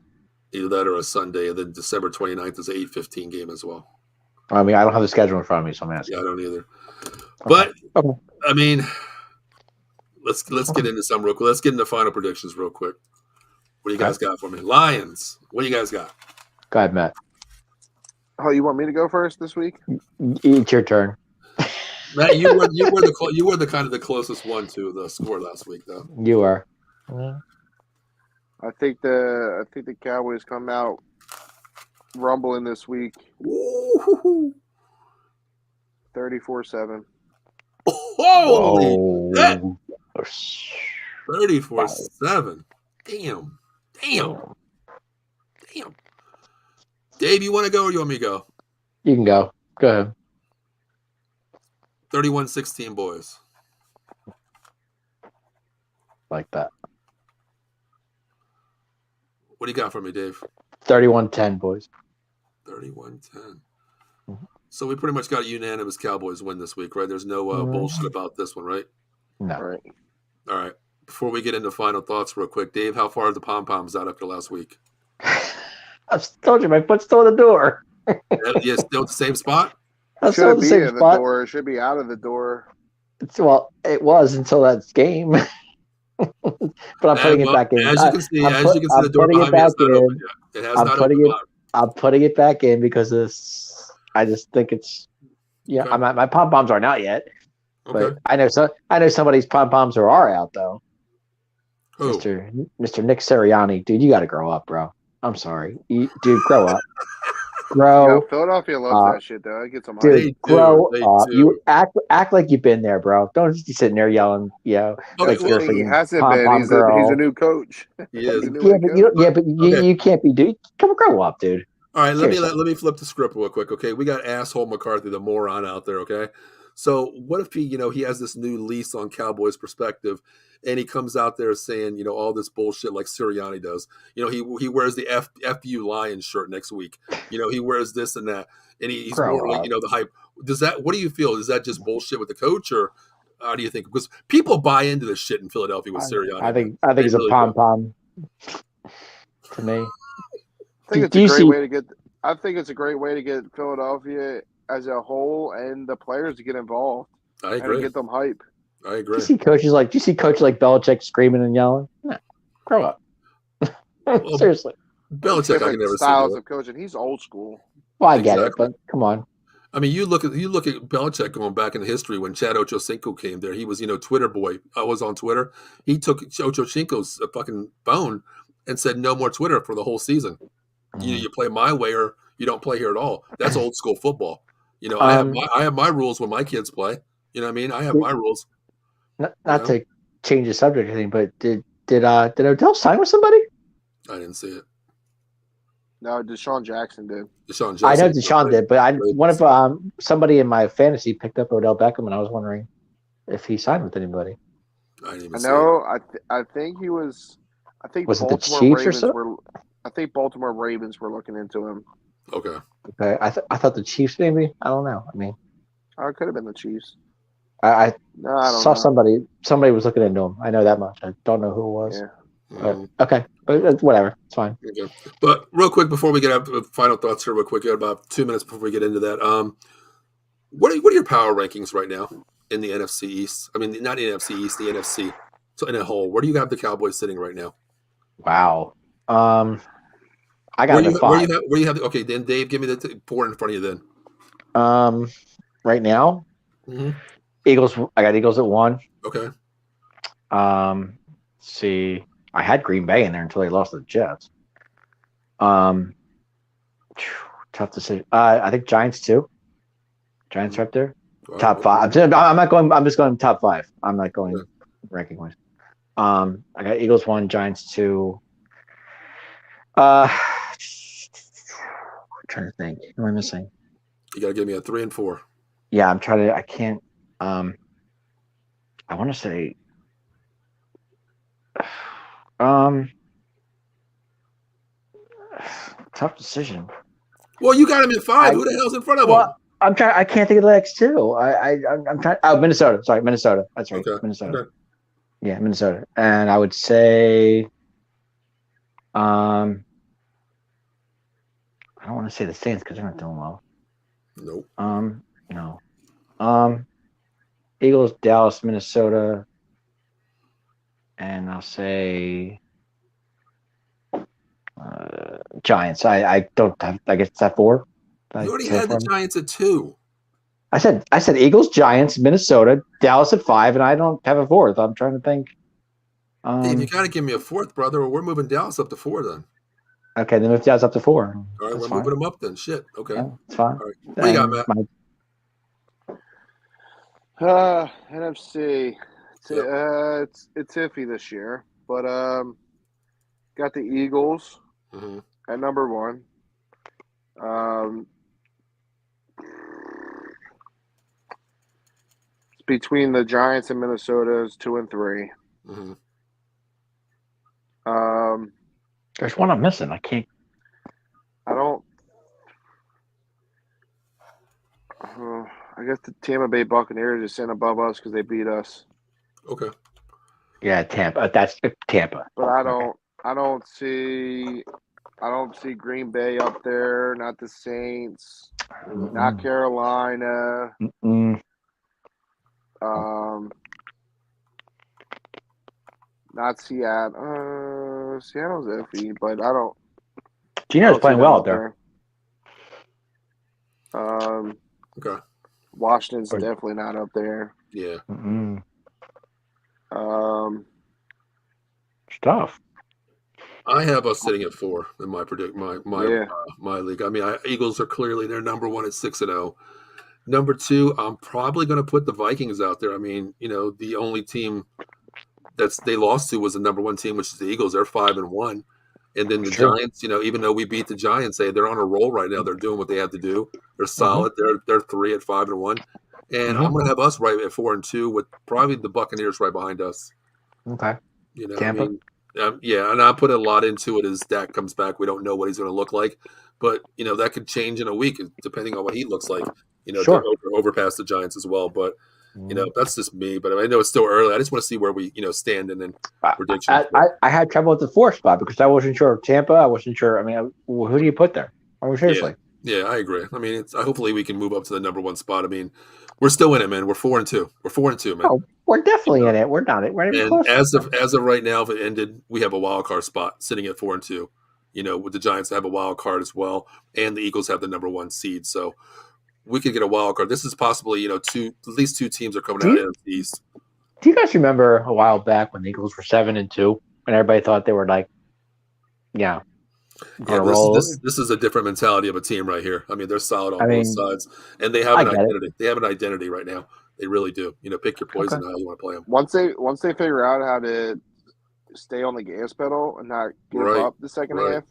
A: Either that or a Sunday, and then December 29th is an 8:15 game as well.
C: I mean, I don't have the schedule in front of me, so I'm asking.
A: Yeah, I don't either.
C: Okay.
A: But I mean, let's get into some real quick. Let's get into final predictions real quick. What do you guys got for me? Lions. What do you guys got?
C: Go ahead, Matt.
B: Oh, you want me to go first this week?
C: It's your turn.
A: Matt, you were the kind of the closest one to the score last week, though.
C: You are.
B: I think the Cowboys come out rumbling this week. 34-7.
A: Holy shit! 34-7. Damn. Dave, you want to go or you want me to go?
C: You can go. Go ahead.
A: 31-16, boys.
C: Like that.
A: What do you got for me, Dave?
C: 31-10, boys.
A: 31-10. So we pretty much got a unanimous Cowboys win this week, right? There's no bullshit about this one, right?
C: No.
B: Right.
A: All right. Before we get into final thoughts real quick, Dave, how far are the pom-poms out after last week?
C: I've told you, my foot's still in the door.
A: Yeah, still at the same spot?
C: I'm still in the same spot.
B: Door. It should be out of the door.
C: Well, it was until that game. But I'm putting it back in.
A: As you can see, the door behind me has not opened yet. It has not opened.
C: I'm putting it back in because I just think it's okay. My pom poms aren't out yet, but I know some of these pom poms are out though. Who? Mr. Nick Sirianni, dude, you got to grow up, bro. I'm sorry, dude, grow up. Grow.
B: Philadelphia loves that shit though. It gets them
C: dude, grow up. You act like you've been there, bro. Don't just be sitting there yelling, like you're
B: he hasn't been. He's a new coach.
A: He is.
C: You can't be, dude. Come grow up, dude.
A: All right, let me flip the script real quick, okay? We got asshole McCarthy, the moron out there, okay? So what if he has this new lease on Cowboys perspective, and he comes out there saying, all this bullshit like Sirianni does. He wears the FU Lions shirt next week. He wears this and that, and he's more like the hype. What do you feel? Is that just bullshit with the coach, or how do you think? Because people buy into this shit in Philadelphia with Sirianni.
C: I think it's a pom pom to me.
B: I think it's a great way to get Philadelphia as a whole and the players to get involved.
A: I agree.
B: And get them hype.
A: I agree.
C: Do you see coaches like Belichick screaming and yelling? No, grow up. Seriously.
A: Belichick, I can never
B: styles of coaching. He's old school.
C: Well, I get it, but come on.
A: I mean, you look at Belichick going back in history when Chad Ochocinco came there. He was, Twitter boy. I was on Twitter. He took Ochocinco's fucking phone and said no more Twitter for the whole season. You play my way or you don't play here at all. That's old school football. I have my rules when my kids play. You know what I mean? I have my rules.
C: Not to change the subject or anything, but did Odell sign with somebody?
A: I didn't see it.
B: No, Deshaun Jackson did.
C: I know Deshaun did, but one of somebody in my fantasy picked up Odell Beckham, and I was wondering if he signed with anybody.
A: I didn't even
B: I think he was. I think
C: was
B: Baltimore
C: it the Chiefs
B: Ravens
C: or so?
B: I think Baltimore Ravens were looking into him.
A: Okay.
C: I thought the Chiefs maybe. I don't know. I mean,
B: it could have been the Chiefs.
C: I saw somebody was looking into him. I know that much. I don't know who it was.
A: Yeah.
C: Okay, but whatever, it's fine.
A: Okay. But real quick before we get up, final thoughts here, real quick. About 2 minutes before we get into that. What are your power rankings right now in the NFC East? I mean, not the NFC East, the NFC. So in a whole, where do you have the Cowboys sitting right now?
C: Wow. I got the 5.
A: Where you have? Okay, then Dave, give me the 4 in front of you. Then.
C: Right now, Eagles. I got Eagles at 1.
A: Okay.
C: Let's see, I had Green Bay in there until they lost to the Jets. Tough decision. I think Giants 2. Giants are up there. Top 5. I'm not going. I'm just going top 5. I'm not going ranking wise. I got Eagles 1, Giants 2. I'm trying to think. Who am I missing?
A: You gotta give me a 3 and 4.
C: Yeah, I'm trying to. I can't. I want to say. Tough decision.
A: Well, you got him in 5. Who the hell's in front of him?
C: I'm trying. I can't think of the next 2. I'm trying. Oh, Minnesota. Sorry, Minnesota. That's right.
A: Okay.
C: Minnesota.
A: Okay.
C: Yeah, Minnesota. And I would say, I don't want to say the Saints because they're not doing well.
A: Nope.
C: No. Eagles, Dallas, Minnesota, and I'll say Giants. I don't have. I guess it's at 4.
A: You already had the Giants at 2.
C: I said Eagles, Giants, Minnesota, Dallas at 5, and I don't have a 4th. I'm trying to think.
A: Dave, you got to give me a 4th, brother, or we're moving Dallas up to 4 then.
C: Okay, then move Dallas up to 4.
A: All right, moving them up then. Shit. Okay.
C: Yeah, it's fine.
A: All right. What do you got,
B: Matt? NFC. It's iffy this year, but got the Eagles at number 1. It's between the Giants and Minnesota's 2 and 3.
C: There's one I'm missing. I can't.
B: I don't. I guess the Tampa Bay Buccaneers is sitting above us because they beat us.
A: Okay.
C: Yeah, Tampa. That's Tampa.
B: But I don't. I don't see. I don't see Green Bay up there. Not the Saints. Not Carolina. Not Seattle. Seattle's iffy, but I don't.
C: Gino's playing well out there.
A: Okay.
B: Washington's definitely not up there.
A: Yeah.
C: Tough.
A: I have us sitting at 4 in my my league. I mean, Eagles are clearly they're number 1 at 6-0. Number 2, I'm probably going to put the Vikings out there. I mean, the only team they lost to was the number 1 team, which is the Eagles. They're 5-1, and then the Giants. Even though we beat the Giants, they're on a roll right now. They're doing what they have to do. They're solid. They're 3 at 5-1, and I'm going to have us right at 4-2 with probably the Buccaneers right behind us.
C: Okay.
A: Tampa. I mean, yeah, and I put a lot into it as Dak comes back. We don't know what he's going to look like, but that could change in a week depending on what he looks like. To overpass the Giants as well. But that's just me. But I know it's still early. I just want to see where we stand and then predictions.
C: I had trouble with the 4th spot because I wasn't sure of Tampa. I wasn't sure. I mean, who do you put there? I mean, seriously.
A: Yeah, I agree. I mean, hopefully we can move up to the number 1 spot. I mean, we're still in it, man. We're 4-2. We're 4-2, man.
C: Oh, we're definitely in it. We're not. We're not even close.
A: As of right now, if it ended, we have a wild card spot sitting at 4-2. With the Giants have a wild card as well, and the Eagles have the number 1 seed. So we could get a wild card. This is possibly, at least 2 teams are coming out of the East.
C: Do you guys remember a while back when the Eagles were 7-2 and everybody thought they were like,
A: this is a different mentality of a team right here. I mean, they're solid on both sides, and they have an identity. They have an identity right now. They really do. Pick your poison how you want to play them.
B: Once they figure out how to stay on the gas pedal and not give up the second half,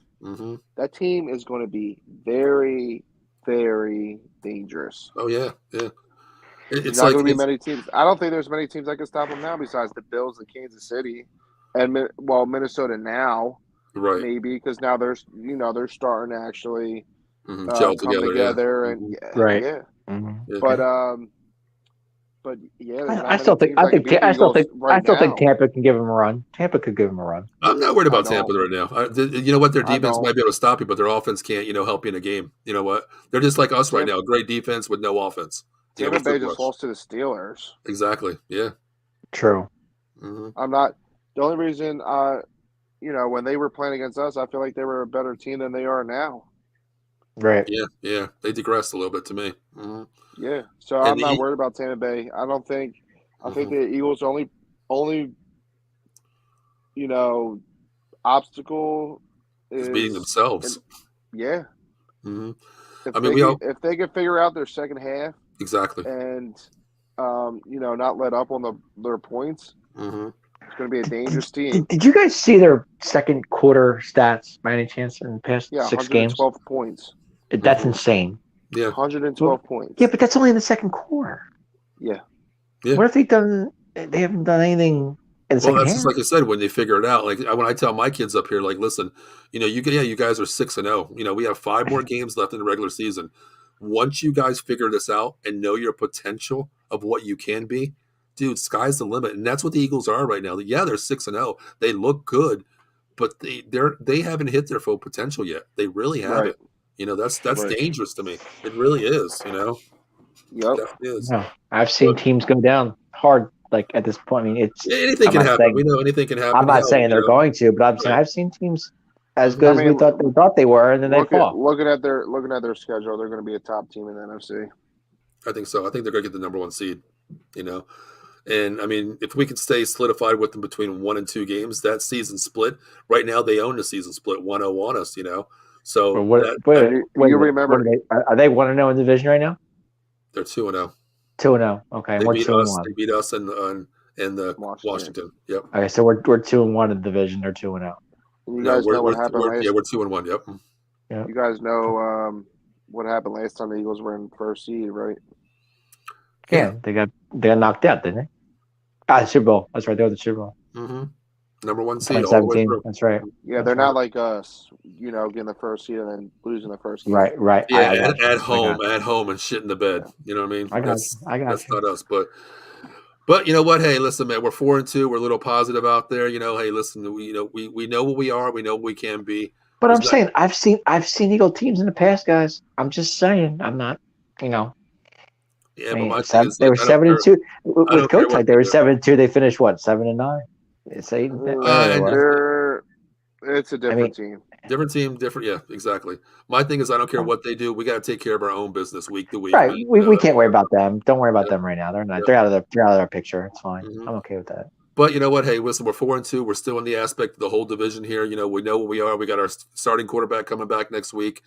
B: that team is going to be very, very dangerous.
A: Oh yeah.
B: It's not going to be many teams. I don't think there's many teams that can stop them now besides the Bills and Kansas City, and Minnesota now.
A: Right.
B: Maybe because now they're starting to actually
A: gel
B: come together and
C: right.
B: Yeah. But
C: I still think Tampa can give them a run. Tampa could give them a run.
A: I'm not worried about Tampa right now. You know what? Their defense might be able to stop you, but their offense can't. Help you in a game. You know what? They're just like us right now. Great defense with no offense.
B: Tampa Bay just lost to the Steelers.
A: Exactly. Yeah.
C: True.
B: I'm not. The only reason when they were playing against us, I feel like they were a better team than they are now.
C: Right.
A: Yeah. They digressed a little bit to me.
B: Yeah. So I'm not worried about Tampa Bay. I don't think. I think the Eagles' only obstacle is
A: beating themselves.
B: Yeah.
A: Mm-hmm.
B: If they could figure out their second half
A: exactly
B: and not let up on their points. It's going to be a dangerous team.
C: Did you guys see their second quarter stats by any chance in the past 6 games?
B: 112 points.
C: That's insane.
A: Yeah,
B: 112 points.
C: Yeah, but that's only in the second quarter.
B: Yeah.
C: What if they haven't done anything in the second half?
A: Just like I said, when they figure it out. Like when I tell my kids up here, like, listen, you guys are 6-0. We have 5 more games left in the regular season. Once you guys figure this out and know your potential of what you can be, dude, sky's the limit, and that's what the Eagles are right now. Yeah, they're 6-0. They look good, but they haven't hit their full potential yet. They really haven't. That's dangerous to me. It really is.
B: Yep.
A: It is.
C: No, I've seen teams go down hard. Like at this point, I mean,
A: anything can happen. We know anything can happen.
C: I'm not saying they're going to, but I'm saying I've seen teams as good as we thought they were, and then they fall.
B: Looking at their schedule, they're going to be a top team in the NFC.
A: I think so. I think they're going to get the number 1 seed. And I mean, if we could stay solidified with them between 1 and 2 games, that season split. Right now, they own the season split 1-0 on us. So
B: you remember?
C: Are they 1-0 in the division right now?
A: They're 2-0.
C: 2-0. Okay,
A: we're 2-1. They beat us in the Washington. Yep.
C: Okay, so we're 2-1 in the division. They're 2-0.
B: You guys know what happened last?
A: Yeah, we're 2-1. Yep.
B: You guys know what happened last time the Eagles were in first seed, right?
C: Yeah, they got knocked out, didn't they? Super Bowl. That's right. They were the Super Bowl.
A: Mm-hmm. Number 1 seed all the way
C: 2017.
A: through.
C: That's right.
B: Yeah, they're not like us, getting the first seed and then losing the first game.
C: Right.
A: Yeah,
C: I got you.
A: at home and shit in the bed. You know what I mean?
C: I got you.
A: That's not us, but you know what? Hey, listen, man, we're 4-2. We're a little positive out there. Hey, listen, we know what we are. We know what we can be.
C: But I'm saying I've seen Eagle teams in the past, guys. I'm just saying. I'm not,
A: Yeah,
C: I mean,
A: but my thing is,
C: they were 7-2 with Coach. Like they were 7-2. They finished what 7-9. It's 8.
B: It's a different team.
A: Different team, different. Yeah, exactly. My thing is, I don't care what they do. We got to take care of our own business week to week.
C: Right.
A: Man.
C: We can't worry about them. Don't worry about them right now. They're not. They're out of our picture. It's fine. I'm okay with that.
A: But you know what? Hey, listen, we're 4-2. We're still in the aspect of the whole division here. We know what we are. We got our starting quarterback coming back next week.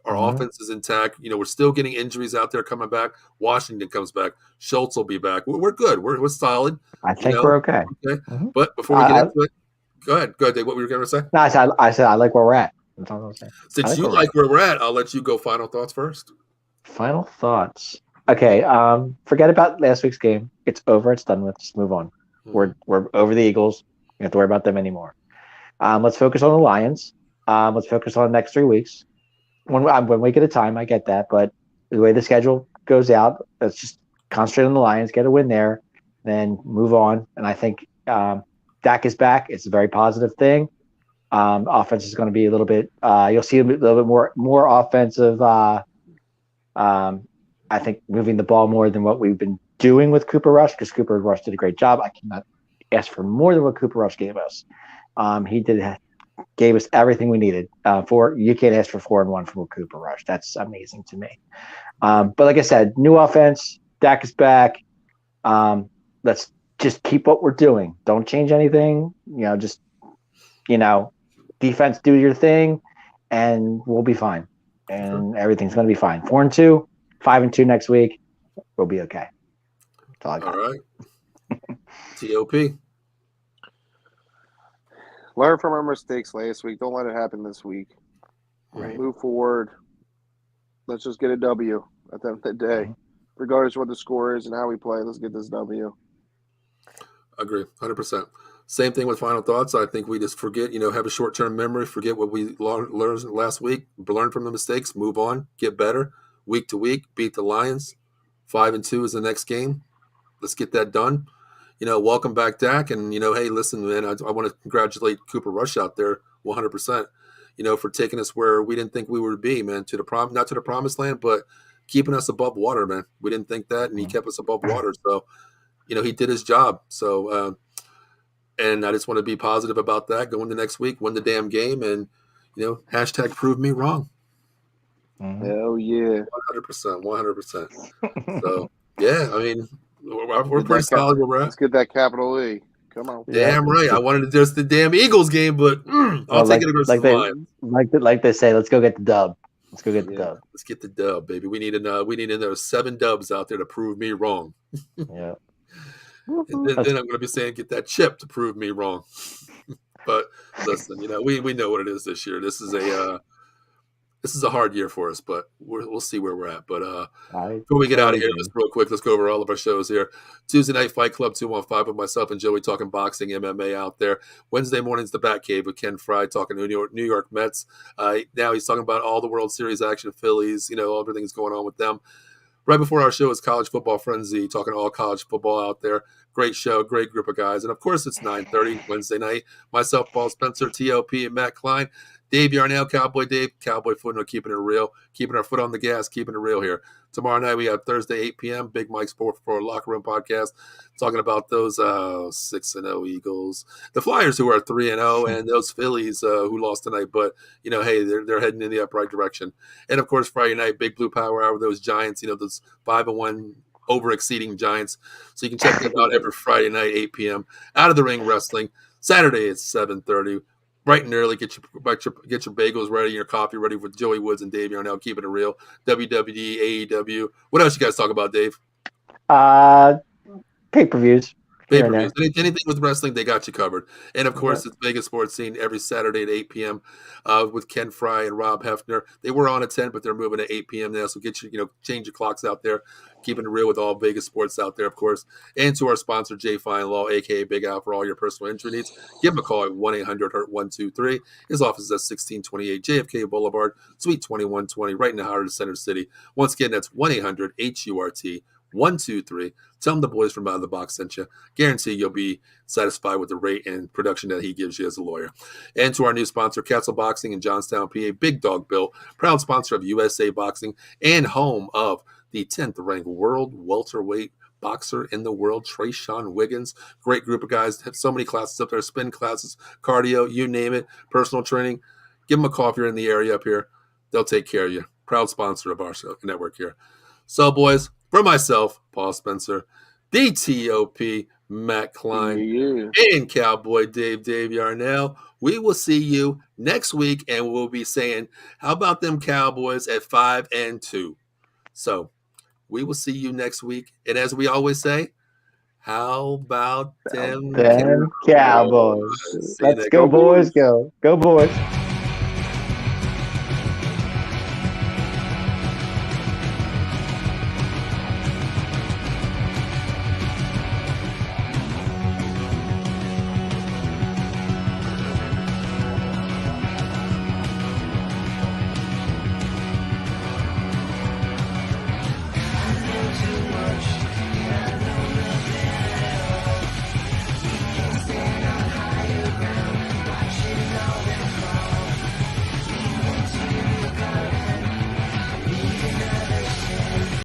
A: Our offense is intact. We're still getting injuries out there coming back. Washington comes back. Schultz will be back. We're good. We're solid.
C: I think we're okay.
A: Okay. But before we get into it, go ahead, Dave. What were you going to say?
C: No, I said I like where we're at. That's all I'm saying.
A: Since you like where we're at, I'll let you go. Final thoughts first.
C: Final thoughts. Okay. Forget about last week's game. It's over. It's done with. Just move on. We're over the Eagles. We don't have to worry about them anymore. Let's focus on the Lions. Let's focus on the next 3 weeks. One week at a time. I get that, but the way the schedule goes out, let's just concentrate on the Lions, get a win there, then move on. And I think Dak is back. It's a very positive thing. Offense is going to be a little bit. You'll see a little bit more offensive. I think moving the ball more than what we've been doing with Cooper Rush, because Cooper Rush did a great job. I cannot ask for more than what Cooper Rush gave us. He gave us everything we needed. You can't ask for 4-1 from Cooper Rush. That's amazing to me. But like I said, new offense. Dak is back. Let's just keep what we're doing. Don't change anything. Defense, do your thing, and we'll be fine. And everything's going to be fine. 4-2, 5-2 next week. We'll be okay. That's all I got.
A: All right. TOP.
B: Learn from our mistakes last week. Don't let it happen this week.
C: Right.
B: Move forward. Let's just get a W at the end of the day. Regardless of what the score is and how we play, let's get this W.
A: Agree, 100%. Same thing with final thoughts. I think we just forget, have a short-term memory, forget what we learned last week, learn from the mistakes, move on, get better, week to week, beat the Lions. 5-2 is the next game. Let's get that done. Welcome back, Dak. And, hey, listen, man, I want to congratulate Cooper Rush out there 100%, for taking us where we didn't think we would be, man, not to the promised land, but keeping us above water, man. We didn't think that, and he kept us above water. So, he did his job. So, and I just want to be positive about that. Go into next week, win the damn game, and, hashtag prove me wrong.
B: Hell yeah.
A: 100%. So, yeah, I mean, we're pretty solid where we're at.
B: Let's get that capital E. Come on.
A: Damn right. I wanted to just the damn Eagles game, but I'll take it versus the Lions.
C: Like they say, let's go get the dub. Let's go get the dub.
A: Let's get the dub, baby. We need another 7 dubs out there to prove me wrong.
C: Yeah.
A: And then I'm going to be saying, get that chip to prove me wrong. But listen, we know what it is this year. This is a hard year for us, but we'll see where we're at. But before we get out of here, just real quick, let's go over all of our shows here. Tuesday Night Fight Club 215 with myself and Joey talking boxing, MMA out there. Wednesday morning's the Batcave with Ken Fry talking New York Mets. Now he's talking about all the World Series action, Phillies, everything's going on with them. Right before our show is College Football Frenzy, talking all college football out there. Great show, great group of guys. And, of course, it's 9:30 Wednesday night. Myself, Paul Spencer, TOP, and Matt Klein. Dave Yarnell, Cowboy Dave, Cowboy Footnote, keeping it real, keeping our foot on the gas, keeping it real here. Tomorrow night we have Thursday, 8 p.m., Big Mike's for Locker Room Podcast, talking about those 6-0 Eagles, the Flyers who are 3-0, and those Phillies who lost tonight. But, hey, they're heading in the upright direction. And, of course, Friday night, Big Blue Power Hour, those Giants, those 5-1 over-exceeding Giants. So you can check them out every Friday night, 8 p.m. Out of the Ring Wrestling. Saturday at 7:30. Bright and early, get your bagels ready, your coffee ready with Joey Woods and Dave Yarnell, keeping it real. WWE, AEW. What else you guys talk about, Dave?
C: Pay-per-views.
A: Pay-per-views. Anything with wrestling, they got you covered. And of course, it's Vegas Sports Scene every Saturday at 8 p.m. With Ken Fry and Rob Hefner. They were on at 10, but they're moving at 8 p.m. now. So get you, change your clocks out there. Keeping it real with all Vegas sports out there, of course. And to our sponsor, Jay Fine Law, aka Big Al, for all your personal injury needs. Give him a call at 1-800-HURT-123. His office is at 1628 JFK Boulevard, Suite 2120, right in the heart of the Center City. Once again, that's 1-800-HURT-123. Tell him the boys from Out of the Box sent you. Guarantee you'll be satisfied with the rate and production that he gives you as a lawyer. And to our new sponsor, Castle Boxing in Johnstown, PA, Big Dog Bill, proud sponsor of USA Boxing and home of the 10th ranked world welterweight boxer in the world, Trayshawn Wiggins. Great group of guys. Have so many classes up there, spin classes, cardio, you name it, personal training. Give them a call if you're in the area up here. They'll take care of you. Proud sponsor of our network here. So, boys, for myself, Paul Spencer, DTOP, Matt Klein, and Cowboy Dave Yarnell, we will see you next week, and we'll be saying, how about them Cowboys at 5-2? So we will see you next week. And as we always say, how about them
C: Cowboys? Let's go, boys. Go. Go, boys.